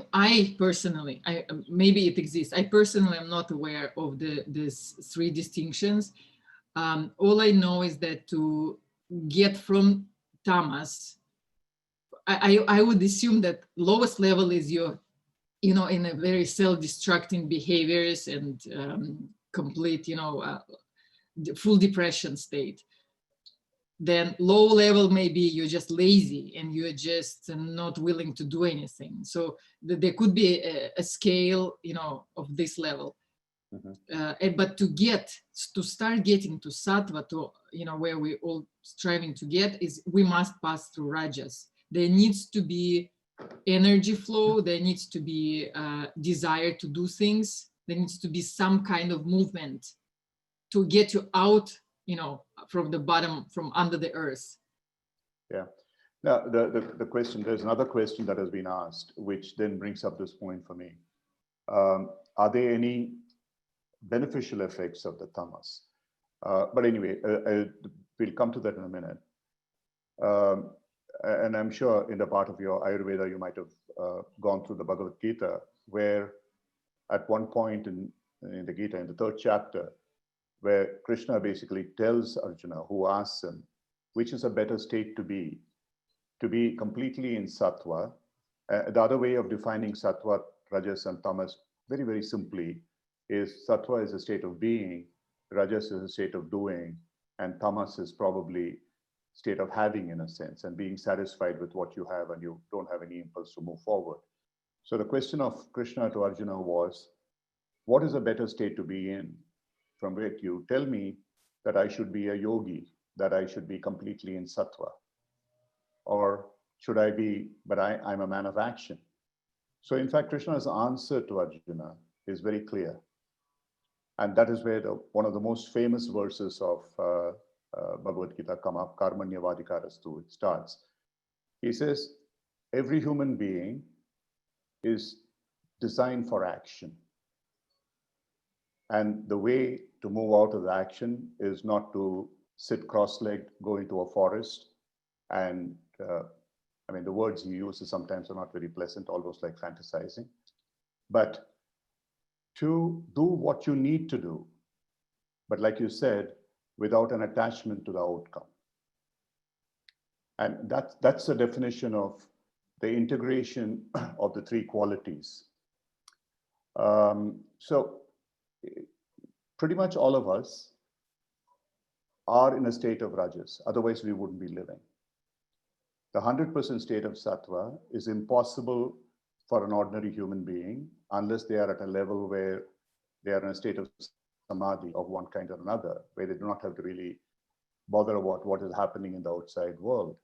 I personally, maybe it exists. I personally am not aware of these 3 distinctions. All I know is that to get from tamas, I would assume that lowest level is your, in a very self-destructing behaviors and complete, full depression state. Then low level, maybe you're just lazy and you're just not willing to do anything. So there could be a scale, of this level. But to start getting to sattva, to where we all striving to get, is we must pass through rajas. There needs to be energy flow. There needs to be desire to do things. There needs to be some kind of movement to get you out, from the bottom, from under the earth. Yeah. Now, the question, there's another question that has been asked, which then brings up this point for me. Are there any beneficial effects of the tamas? But anyway, we'll come to that in a minute. And I'm sure in the part of your Ayurveda, you might have gone through the Bhagavad Gita, where at one point in the Gita, in the 3rd chapter, where Krishna basically tells Arjuna, who asks him, which is a better state to be completely in sattva. The other way of defining sattva, rajas, and tamas, very, very simply, is sattva is a state of being, rajas is a state of doing, and tamas is probably state of having, in a sense, and being satisfied with what you have and you don't have any impulse to move forward. So the question of Krishna to Arjuna was, what is a better state to be in? From where you tell me that I should be a yogi, that I should be completely in sattva, or should I be, but I'm a man of action. So in fact, Krishna's answer to Arjuna is very clear. And that is where one of the most famous verses of Bhagavad Gita come up, Karmanyavadikarastu, it starts. He says, every human being is designed for action. And the way to move out of the action is not to sit cross-legged, go into a forest. And the words he uses sometimes are not very pleasant, almost like fantasizing. But to do what you need to do, but like you said, without an attachment to the outcome. And that's the definition of the integration of the 3 qualities. So pretty much all of us are in a state of rajas, otherwise we wouldn't be living. The 100% state of sattva is impossible for an ordinary human being unless they are at a level where they are in a state of samadhi of one kind or another, where they do not have to really bother about what is happening in the outside world.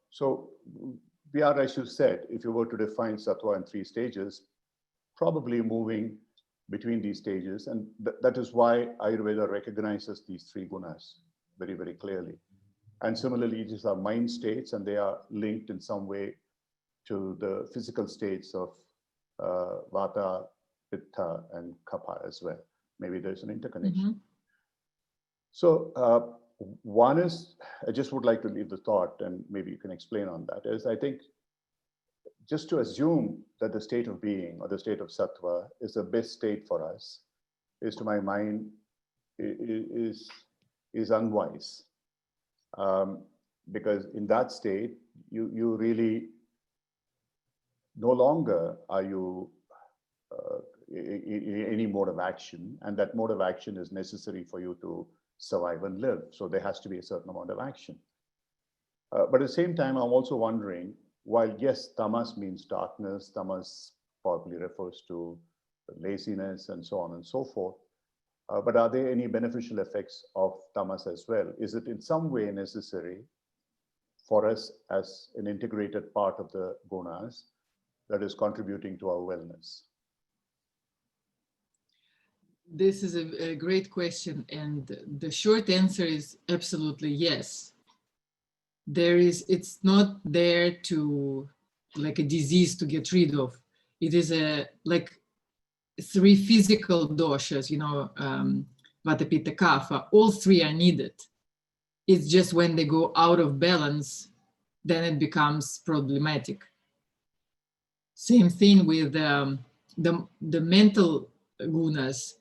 So we are, as you said, if you were to define sattva in 3 stages, probably moving between these stages. And that is why Ayurveda recognizes these 3 gunas very, very clearly. And similarly, these are mind states, and they are linked in some way to the physical states of vata, pitta, and kapha as well. Maybe there's an interconnection. Mm-hmm. So one is, I just would like to leave the thought, and maybe you can explain on that, is I think just to assume that the state of being or the state of sattva is the best state for us is, to my mind, is unwise. Because in that state, you really no longer are you in any mode of action, and that mode of action is necessary for you to survive and live. So there has to be a certain amount of action. But at the same time, I'm also wondering, while yes, tamas means darkness, tamas probably refers to laziness and so on and so forth, but are there any beneficial effects of tamas as well? Is it in some way necessary for us as an integrated part of the gunas that is contributing to our wellness? This is a great question, and the short answer is absolutely yes. It's not there to, like a disease to get rid of. It is like 3 physical doshas, vata, pitta, kapha. All 3 are needed. It's just when they go out of balance, then it becomes problematic. Same thing with the mental gunas.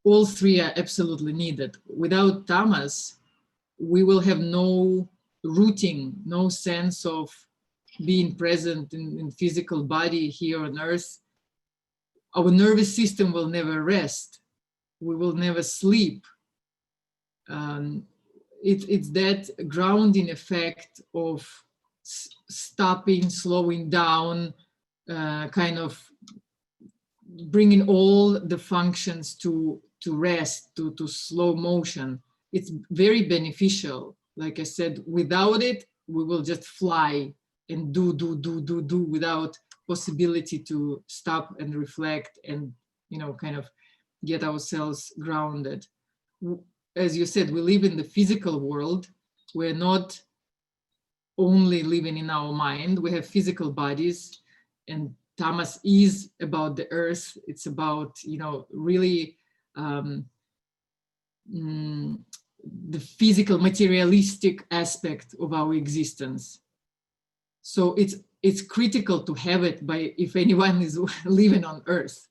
All 3 are absolutely needed. Without tamas, we will have no rooting, no sense of being present in physical body here on earth. Our nervous system will never rest. we will never sleep. It's that grounding effect of stopping, slowing down, kind of bringing all the functions to rest, to slow motion. It's very beneficial. Like I said, without it, we will just fly and do without possibility to stop and reflect and, kind of get ourselves grounded. As you said, we live in the physical world. We're not only living in our mind. We have physical bodies, and tamas is about the earth. It's about, really the physical, materialistic aspect of our existence. So it's critical to have it if anyone is living on earth.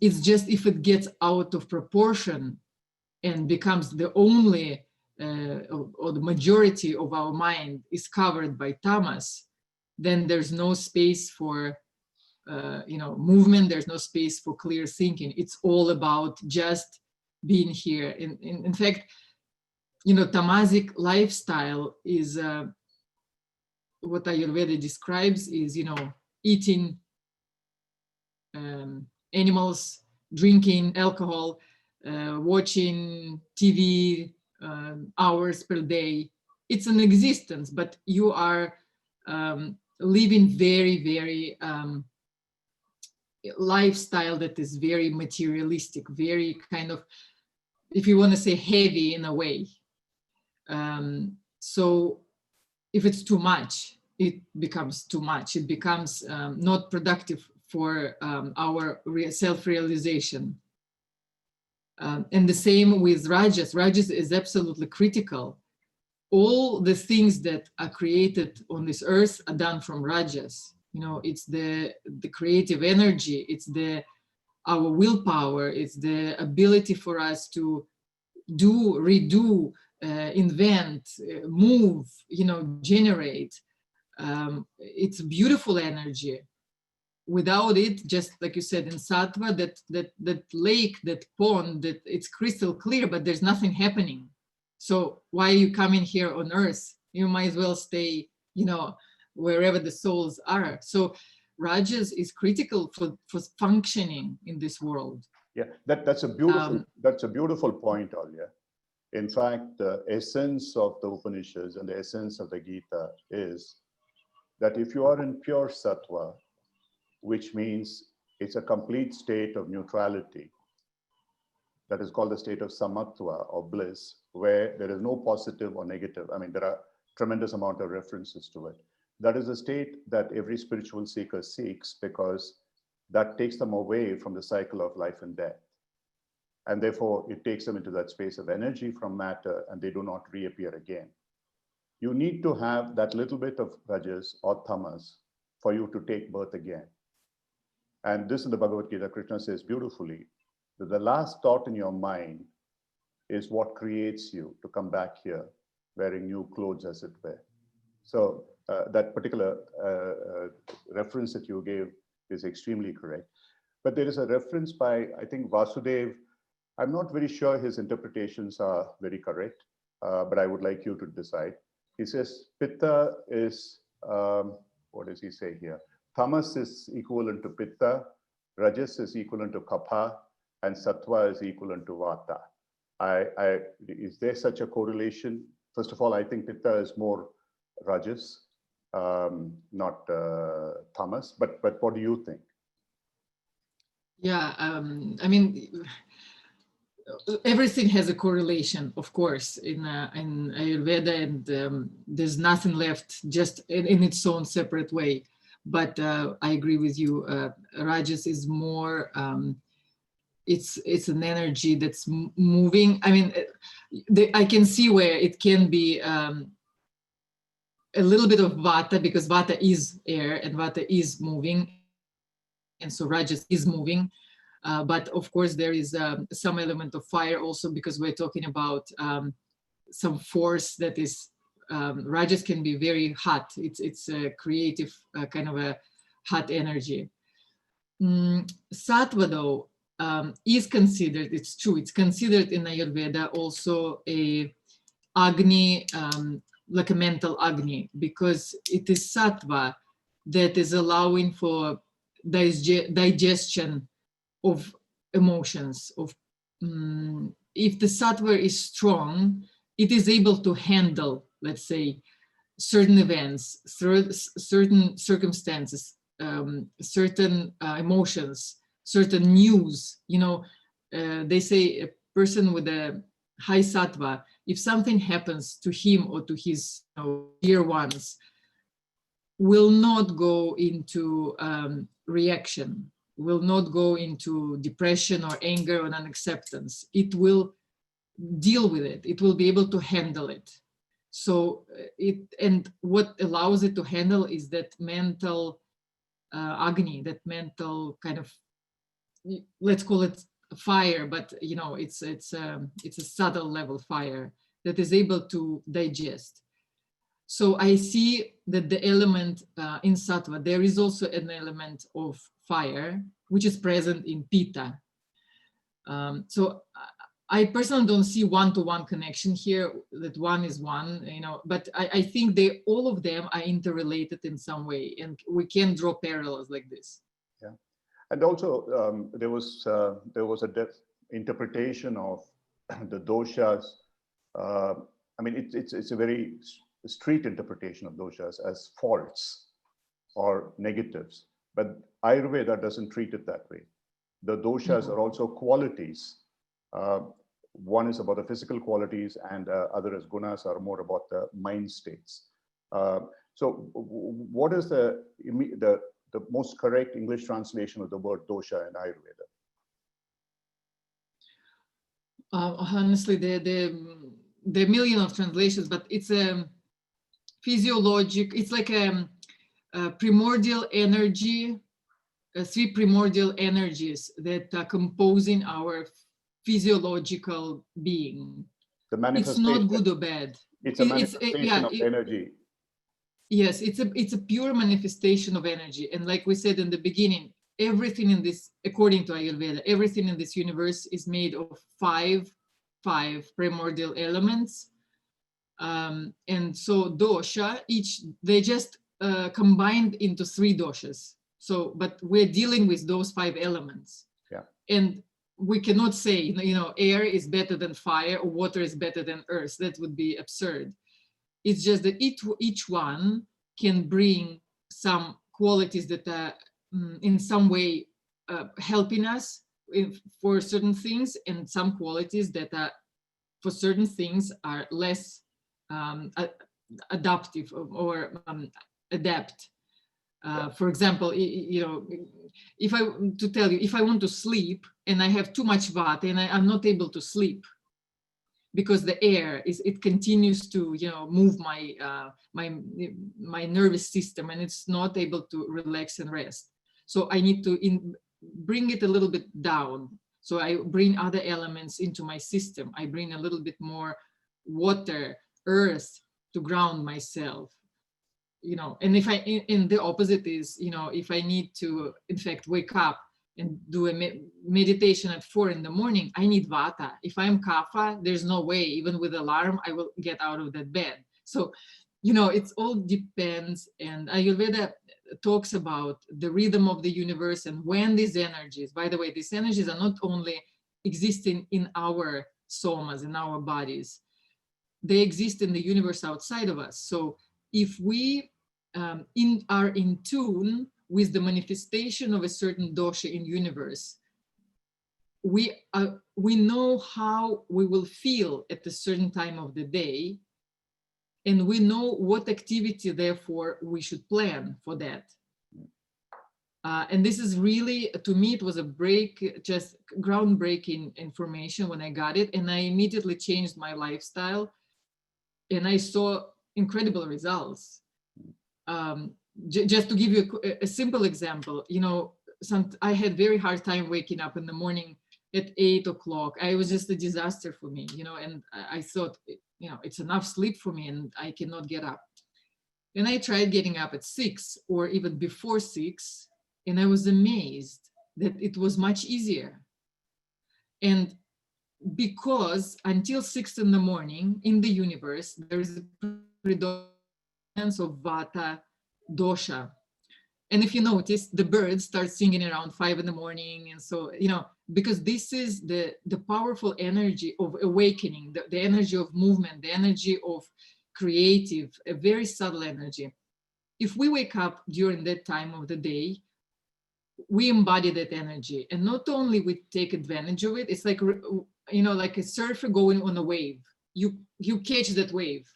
It's just if it gets out of proportion and becomes the only or the majority of our mind is covered by tamas, then there's no space for movement. There's no space for clear thinking. It's all about just being here. In fact, tamasic lifestyle is what Ayurveda describes is, eating animals, drinking alcohol, watching TV hours per day. It's an existence, but you are living very, very lifestyle that is very materialistic, very kind of, if you want to say, heavy in a way. So if it's too much, it becomes too much. It becomes not productive for our self-realization. And the same with rajas. Rajas is absolutely critical. All the things that are created on this earth are done from rajas. It's the creative energy, it's our willpower, it's the ability for us to do, redo, invent, move, generate. It's beautiful energy. Without it, just like you said in sattva, that lake, that pond, that it's crystal clear, but there's nothing happening. So why are you coming here on earth? You might as well stay, wherever the souls are. So rajas is critical for functioning in this world. Yeah, that's a beautiful point, Olya. In fact, the essence of the Upanishads and the essence of the Gita is that if you are in pure sattva, which means it's a complete state of neutrality, that is called the state of samatva or bliss, where there is no positive or negative. I mean, there are tremendous amount of references to it. That is a state that every spiritual seeker seeks, because that takes them away from the cycle of life and death. And therefore, it takes them into that space of energy from matter, and they do not reappear again. You need to have that little bit of rajas or tamas for you to take birth again. And this in the Bhagavad Gita, Krishna says beautifully, that the last thought in your mind is what creates you to come back here wearing new clothes, as it were. So that particular reference that you gave is extremely correct. But there is a reference by, I think, Vasudev. I'm not very sure his interpretations are very correct, but I would like you to decide. He says, Pitta is, what does he say here? Tamas is equivalent to Pitta, Rajas is equivalent to Kapha, and Sattva is equivalent to Vata. Is there such a correlation? First of all, I think Pitta is more Rajas, not Tamas, but what do you think? Yeah, I mean, everything has a correlation, of course, in Ayurveda, and there's nothing left just in its own separate way. But I agree with you. Rajas is more. It's an energy that's moving. I mean, I can see where it can be a little bit of Vata, because Vata is air and Vata is moving, and so Rajas is moving. But of course, there is some element of fire also, because we're talking about some force that is. Rajas can be very hot. It's a creative kind of a hot energy. Sattva, though, is considered, it's true, it's considered in Ayurveda also a Agni, like a mental Agni, because it is sattva that is allowing for digestion of emotions. If the sattva is strong, it is able to handle, let's say, certain events, certain circumstances, certain emotions, certain news. They say a person with a high sattva, if something happens to him or to his dear ones, will not go into reaction, will not go into depression or anger or unacceptance. It will deal with it. It will be able to handle it. So and what allows it to handle is that mental Agni, that mental kind of, let's call it fire, but it's a subtle level fire that is able to digest. So I see that the element in sattva, there is also an element of fire, which is present in pitta. So I personally don't see one-to-one connection here, that one is one, but I think all of them are interrelated in some way, and we can draw parallels like this. Yeah, and also there was a interpretation of the doshas. I mean, it's a very street interpretation of doshas as faults or negatives, but Ayurveda doesn't treat it that way. The doshas are also qualities. One is about the physical qualities, and other as gunas are more about the mind states. So what is the most correct English translation of the word dosha in Ayurveda? Honestly, there are a million of translations, but it's a physiologic, it's like a primordial energy, three primordial energies that are composing our physiological being. The manifestation. It's not good or bad. It's a manifestation of energy. Yes, it's a pure manifestation of energy. And like we said in the beginning, everything in this, according to Ayurveda, everything in this universe is made of five primordial elements. And so dosha, they just combined into 3 doshas. So, but we're dealing with those 5 elements. Yeah. And we cannot say, air is better than fire or water is better than earth. That would be absurd. It's just that each one can bring some qualities that are in some way helping us for certain things, and some qualities that are for certain things are less adaptive or adapt. For example, if I want to sleep and I have too much vata and I'm not able to sleep because the air it continues to move my nervous system, and it's not able to relax and rest. So I need to bring it a little bit down. So I bring other elements into my system. I bring a little bit more water, earth to ground myself. And and the opposite is, if I need to, in fact, wake up and do a meditation at 4 in the morning, I need vata. If I'm kapha, there's no way, even with alarm, I will get out of that bed. So, it all depends. And Ayurveda talks about the rhythm of the universe, and when these energies, by the way, these energies are not only existing in our somas, in our bodies, they exist in the universe outside of us. So if we are in tune with the manifestation of a certain dosha in universe, we know how we will feel at a certain time of the day, and we know what activity, therefore, we should plan for that. And this is really, to me, it was just groundbreaking information when I got it, and I immediately changed my lifestyle, and I saw incredible results. Just to give you a simple example, I had very hard time waking up in the morning at 8 o'clock. I was just a disaster for me, and I thought, it's enough sleep for me and I cannot get up. And I tried getting up at 6 or even before 6, and I was amazed that it was much easier. And because until 6 in the morning in the universe, there is a predominance of Vata dosha. And if you notice, the birds start singing around 5 in the morning. And so, because this is the powerful energy of awakening, the energy of movement, the energy of creative, a very subtle energy. If we wake up during that time of the day, we embody that energy. And not only we take advantage of it, it's like, like a surfer going on a wave. You catch that wave,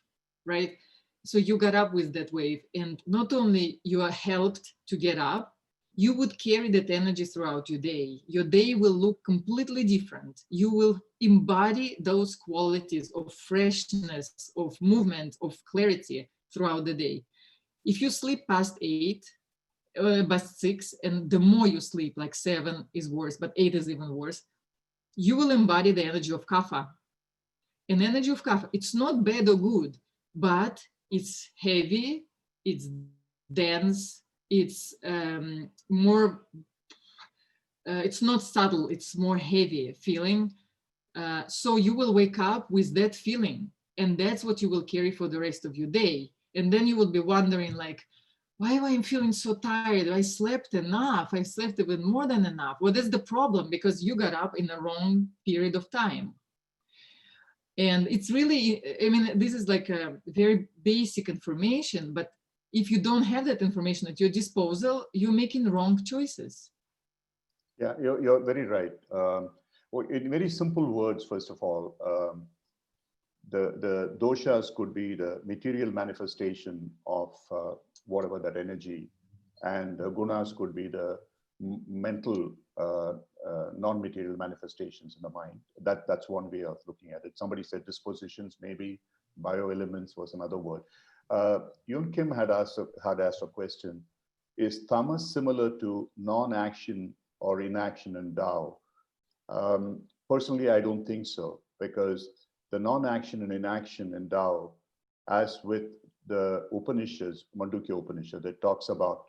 right? So you got up with that wave, and not only you are helped to get up, you would carry that energy throughout your day. Your day will look completely different. You will embody those qualities of freshness, of movement, of clarity throughout the day. If you sleep past 8, past 6, and the more you sleep, like 7 is worse, but 8 is even worse, you will embody the energy of kapha. An energy of kapha, it's not bad or good, but it's heavy, it's dense, it's more, it's not subtle, it's more heavy feeling. So you will wake up with that feeling, and that's what you will carry for the rest of your day. And then you will be wondering, like, why am I feeling so tired? I slept enough. I slept even more than enough. Well, that's the problem, because you got up in the wrong period of time. And it's really, this is like a very basic information, but if you don't have that information at your disposal, you're making wrong choices. Yeah, you're very right. In very simple words, first of all, the doshas could be the material manifestation of whatever that energy, and the gunas could be the mental non-material manifestations in the mind. That's one way of looking at it. Somebody said dispositions, maybe bioelements was another word. Yun Kim had asked a question: is tamas similar to non-action or inaction in Tao? Personally, I don't think so, because the non-action and inaction in Tao, as with the Upanishads, Mandukya Upanishad, that talks about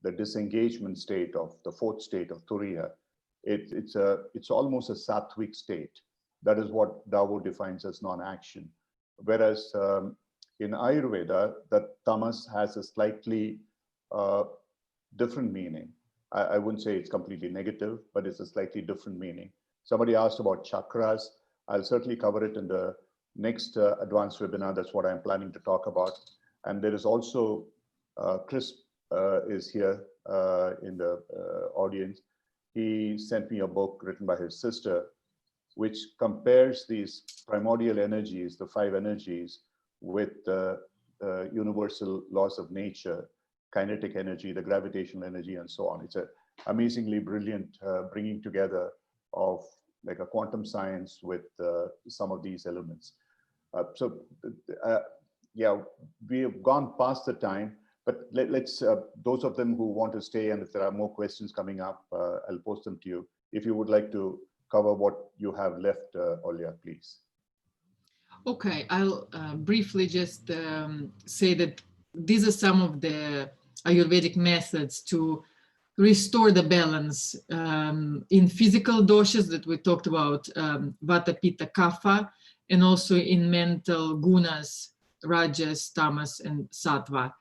the disengagement state of the fourth state of Turiya, it's almost a sattvic state. That is what Tao defines as non-action. Whereas in Ayurveda, that tamas has a slightly different meaning. I wouldn't say it's completely negative, but it's a slightly different meaning. Somebody asked about chakras. I'll certainly cover it in the next advanced webinar. That's what I'm planning to talk about. And there is also, Chris is here in the audience. He sent me a book written by his sister, which compares these primordial energies, the 5 energies, with the universal laws of nature, kinetic energy, the gravitational energy, and so on. It's an amazingly brilliant bringing together of like a quantum science with some of these elements. Yeah, we have gone past the time, but let's, those of them who want to stay, and if there are more questions coming up, I'll post them to you. If you would like to cover what you have left, Olya, please. Okay, I'll briefly just say that these are some of the Ayurvedic methods to restore the balance in physical doshas that we talked about, Vata, Pitta, Kapha, and also in mental gunas, Rajas, Tamas, and Sattva.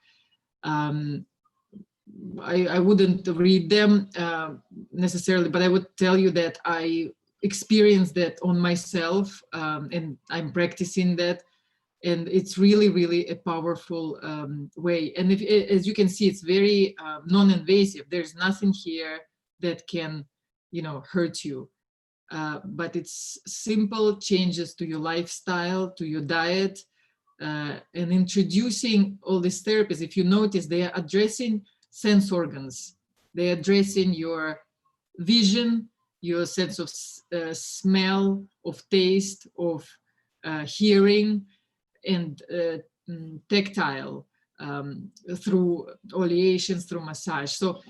I wouldn't read them necessarily, but I would tell you that I experienced that on myself, and I'm practicing that. And it's really, really a powerful way. And as you can see, it's very non-invasive. There's nothing here that can, hurt you. But it's simple changes to your lifestyle, to your diet, and introducing all these therapies. If you notice, they are addressing sense organs. They're addressing your vision, your sense of smell, of taste, of hearing, and tactile through oleations, through massage. So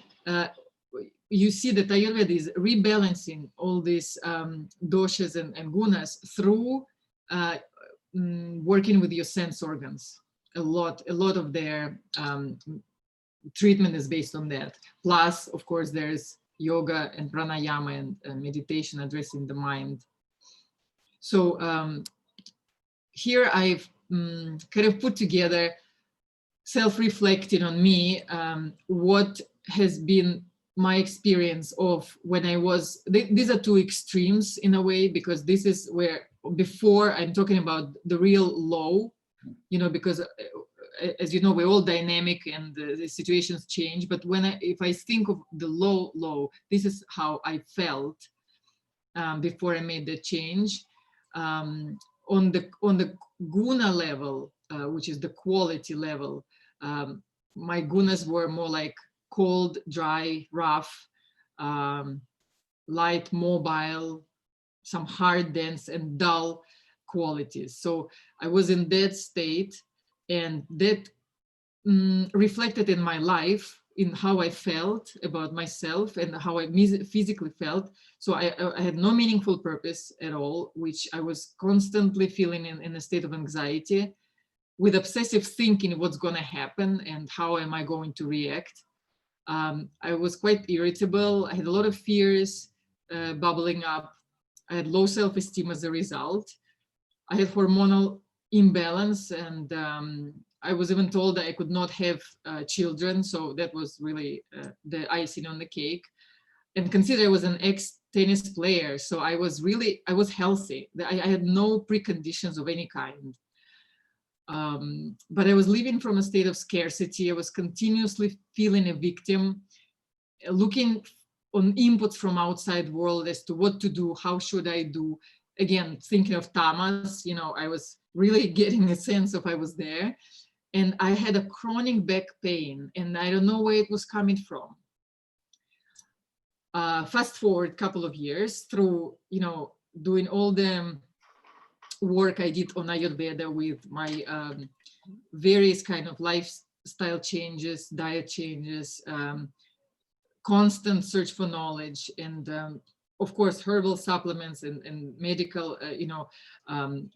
you see that Ayurveda is rebalancing all these doshas and gunas through working with your sense organs. A lot of their treatment is based on that. Plus, of course, there's yoga and pranayama and meditation addressing the mind. So here I've kind of put together, self-reflecting on me, what has been my experience of when I was, these are two extremes in a way, because this is where, before I'm talking about the real low, you know, because as you know, we're all dynamic and the situations change. But if I think of the low, this is how I felt before I made the change. On the guna level, which is the quality level, my gunas were more like cold, dry, rough, light, mobile, some hard, dense, and dull qualities. So I was in that state, and that reflected in my life, in how I felt about myself and how I physically felt. So I had no meaningful purpose at all, which I was constantly feeling in a state of anxiety, with obsessive thinking what's going to happen and how am I going to react. I was quite irritable. I had a lot of fears bubbling up. I had low self-esteem as a result. I had hormonal imbalance, and I was even told that I could not have children. So that was really the icing on the cake. And consider I was an ex-tennis player. So I was healthy. I had no preconditions of any kind. But I was living from a state of scarcity. I was continuously feeling a victim, looking on inputs from outside world as to what to do, how should I do. Again, thinking of tamas, you know, I was really getting a sense of I was there. And I had a chronic back pain, and I don't know where it was coming from. Fast forward a couple of years through, you know, doing all the work I did on Ayurveda with my various kind of lifestyle changes, diet changes, constant search for knowledge, and of course, herbal supplements and medical,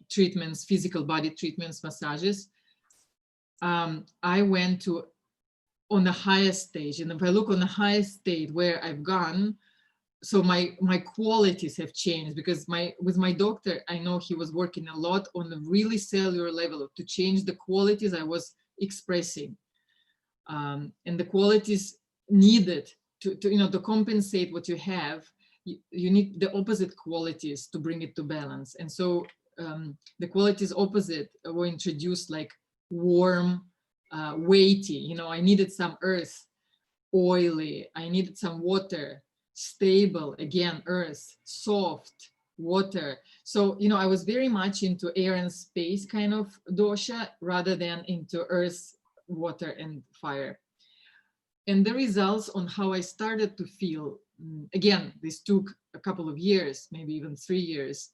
treatments, physical body treatments, massages. I went to on the highest stage, and if I look on the highest state where I've gone, so my qualities have changed, because with my doctor, I know he was working a lot on the really cellular level to change the qualities I was expressing, and the qualities needed to compensate what you have. You need the opposite qualities to bring it to balance. And so the qualities opposite were introduced, like warm, weighty. You know, I needed some earth, oily. I needed some water, stable, again, earth, soft, water. So, you know, I was very much into air and space kind of dosha rather than into earth, water, and fire. And the results on how I started to feel, again, this took a couple of years, maybe even 3 years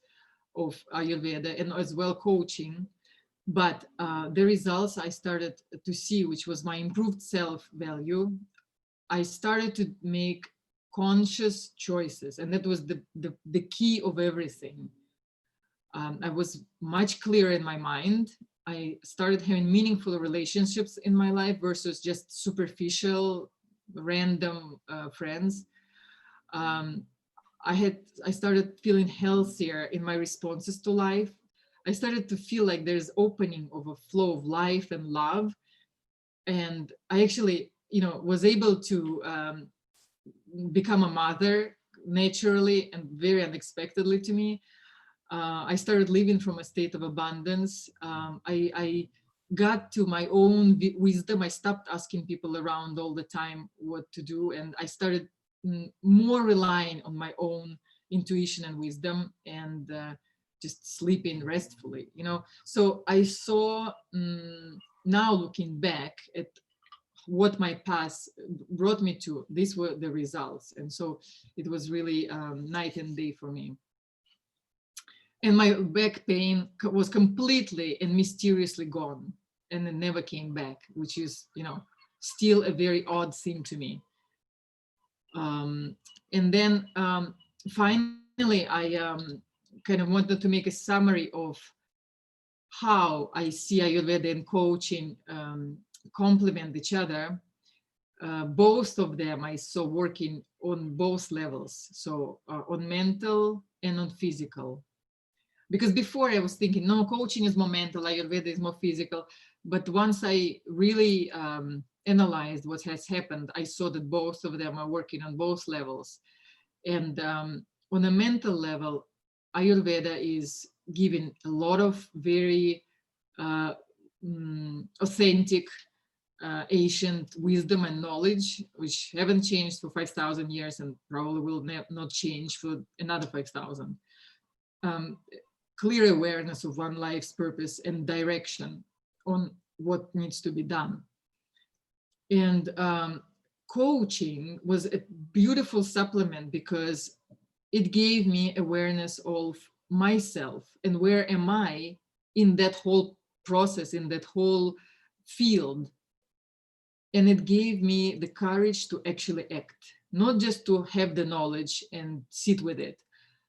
of Ayurveda and as well coaching. But the results I started to see, which was my improved self-value, I started to make conscious choices. And that was the key of everything. I was much clearer in my mind. I started having meaningful relationships in my life versus just superficial, random friends. I started feeling healthier in my responses to life. I started to feel like there's opening of a flow of life and love. And I actually, you know, was able to become a mother naturally and very unexpectedly to me. I started living from a state of abundance. I got to my own wisdom. I stopped asking people around all the time what to do. And I started more relying on my own intuition and wisdom, and just sleeping restfully, you know. So I saw, now looking back at what my past brought me to, these were the results. And so it was really night and day for me. And my back pain was completely and mysteriously gone, and it never came back, which is, you know, still a very odd thing to me. And then finally, I kind of wanted to make a summary of how I see Ayurveda and coaching complement each other. both of them I saw working on both levels, so on mental and on physical. Because before I was thinking, no, coaching is more mental, Ayurveda is more physical. But once I really analyzed what has happened, I saw that both of them are working on both levels. And on a mental level, Ayurveda is giving a lot of very authentic ancient wisdom and knowledge, which haven't changed for 5,000 years and probably will not change for another 5,000. Clear awareness of one life's purpose and direction on what needs to be done. And coaching was a beautiful supplement because it gave me awareness of myself and where am I in that whole process, in that whole field. And it gave me the courage to actually act, not just to have the knowledge and sit with it,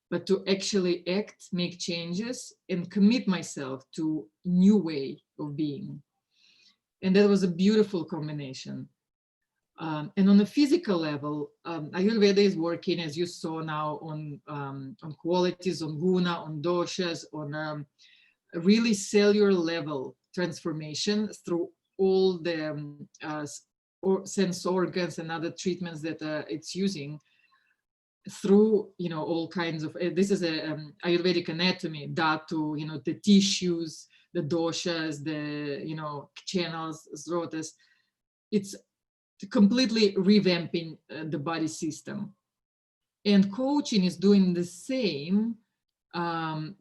but to actually act, make changes, and commit myself to a new way of being. And that was a beautiful combination. And on a physical level, Ayurveda is working, as you saw now, on qualities, on guna, on doshas, on a really cellular level transformation through all the sense organs and other treatments that it's using. Through, all kinds of, this is a Ayurvedic anatomy, dhatu, the tissues, the doshas, the, channels, srotas. It's completely revamping the body system. And coaching is doing the same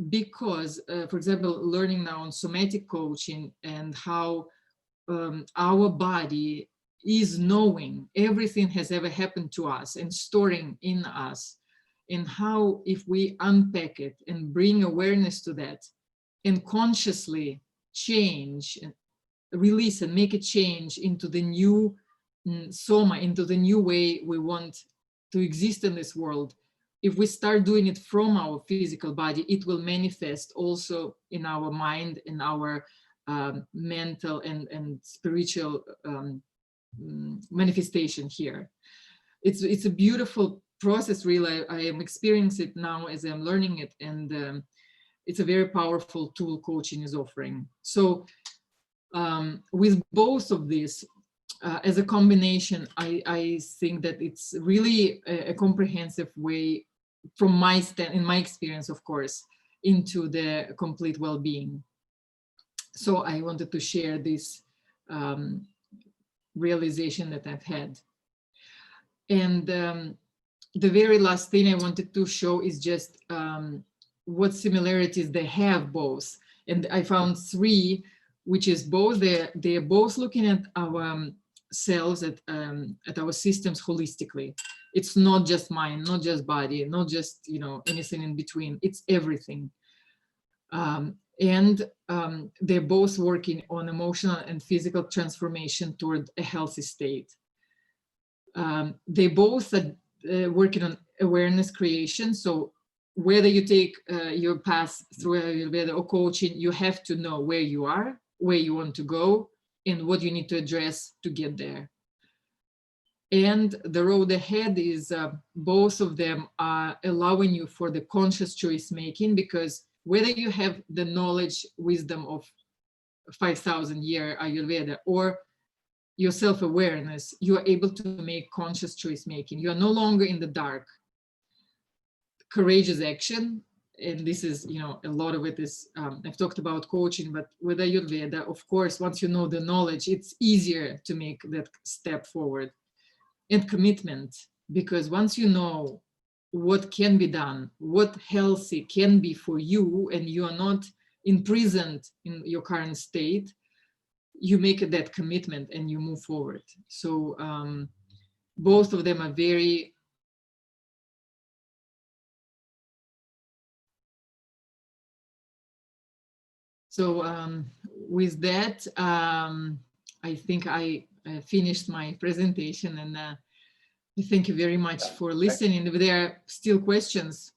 because, for example, learning now on somatic coaching and how our body is knowing everything has ever happened to us and storing in us, and how if we unpack it and bring awareness to that and consciously change, release and make a change into the new soma, into the new way we want to exist in this world. If we start doing it from our physical body, it will manifest also in our mind, in our mental and spiritual manifestation here. It's a beautiful process, really. I am experiencing it now as I'm learning it, and it's a very powerful tool coaching is offering. So with both of these as a combination, I think that it's really a comprehensive way from in my experience, of course, into the complete well-being. So I wanted to share this realization that I've had. And the very last thing I wanted to show is just what similarities they have both. And I found 3, which is both, they're both looking at our selves, at our systems holistically. It's not just mind, not just body, not just, anything in between. It's everything. And they're both working on emotional and physical transformation toward a healthy state. They both are working on awareness creation. So whether you take your path through Ayurveda or coaching, you have to know where you are, where you want to go, and what you need to address to get there. And the road ahead is both of them are allowing you for the conscious choice making, because whether you have the knowledge, wisdom of 5,000-year Ayurveda or your self-awareness, you are able to make conscious choice making. You are no longer in the dark. Courageous action, and this is, a lot of it is, I've talked about coaching, but with Ayurveda, of course, once you know the knowledge, it's easier to make that step forward. And commitment, because once you know what can be done, what healthy can be for you, and you are not imprisoned in your current state, you make that commitment and you move forward. So both of them are very with that, I think I finished my presentation, and thank you very much for listening. If there are still questions.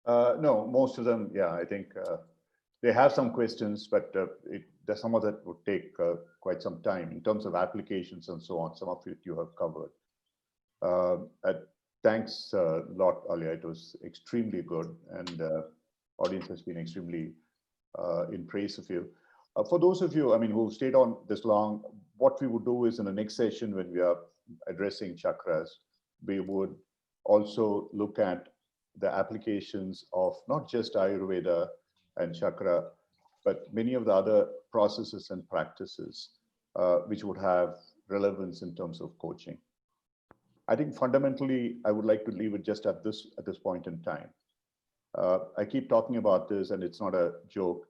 No, most of them, yeah, I think they have some questions, but some of that would take quite some time in terms of applications and so on. Some of it you have covered. Thanks a lot, Olya. It was extremely good, and audience has been extremely in praise of you. For those of you, who stayed on this long, what we would do is in the next session, when we are addressing chakras, we would also look at the applications of not just Ayurveda and chakra, but many of the other processes and practices which would have relevance in terms of coaching. I think fundamentally, I would like to leave it just at this point in time. I keep talking about this, and it's not a joke.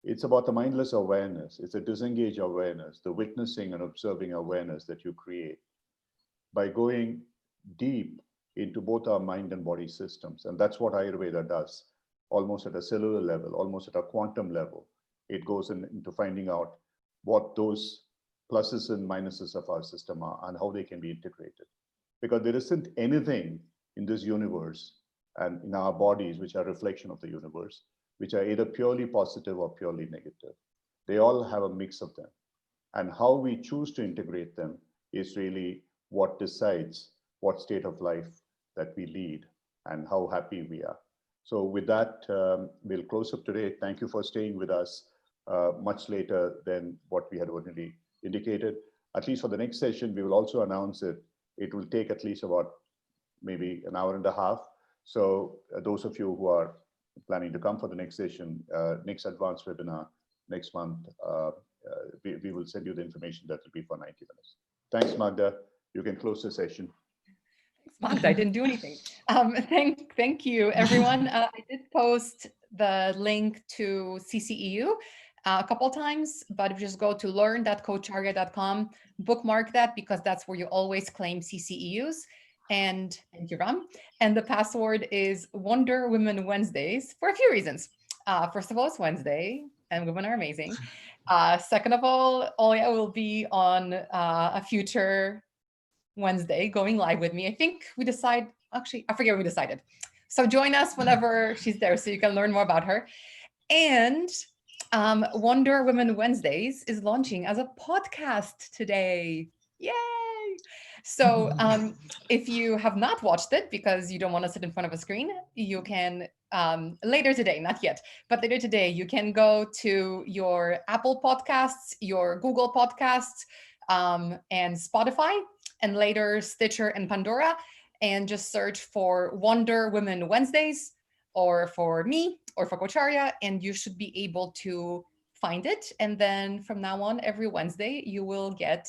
It's about the mindless awareness. It's a disengaged awareness, the witnessing and observing awareness that you create by going deep into both our mind and body systems. And that's what Ayurveda does, almost at a cellular level, almost at a quantum level. It goes into finding out what those pluses and minuses of our system are and how they can be integrated. Because there isn't anything in this universe and in our bodies which are a reflection of the universe, which are either purely positive or purely negative. They all have a mix of them. And how we choose to integrate them is really what decides what state of life that we lead and how happy we are. So with that, we'll close up today. Thank you for staying with us much later than what we had originally indicated. At least for the next session, we will also announce it. It will take at least about maybe an hour and a half. So those of you who are planning to come for the next session, next advanced webinar next month, we will send you the information that will be for 90 minutes. Thanks, Magda. You can close the session. Thanks, Magda. I didn't do anything. Thank you, everyone. I did post the link to CCEU a couple times, but if you just go to learn.coacharya.com, bookmark that, because that's where you always claim CCEUs. And thank you, Ram. And the password is Wonder Women Wednesdays for a few reasons. First of all, it's Wednesday and women are amazing. Second of all, Olya will be on a future Wednesday going live with me. I think we decide, actually, I forget what we decided. So join us whenever she's there so you can learn more about her. And Wonder Women Wednesdays is launching as a podcast today. Yay! So if you have not watched it because you don't want to sit in front of a screen, you can later today, not yet, but later today, you can go to your Apple Podcasts, your Google Podcasts, and Spotify, and later Stitcher and Pandora, and just search for Wonder Women Wednesdays, or for me, or for Coach Arya, and you should be able to find it. And then from now on, every Wednesday, you will get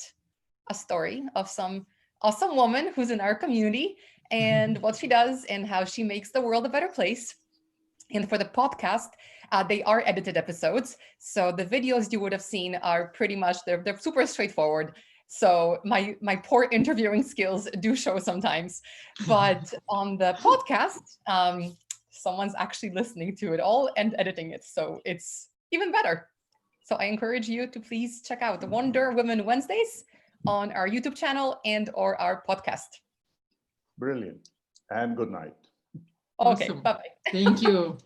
a story of some awesome woman who's in our community and what she does and how she makes the world a better place. And for the podcast, they are edited episodes. So the videos you would have seen are pretty much, they're super straightforward. So my poor interviewing skills do show sometimes, but on the podcast, someone's actually listening to it all and editing it. So it's even better. So I encourage you to please check out the Wonder Women Wednesdays on our YouTube channel and or our podcast. Brilliant. And good night. Okay, Awesome. bye-bye. Thank you.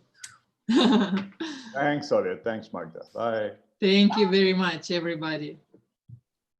Thanks, Olya. Thanks, Magda. Bye. Thank you very much, everybody.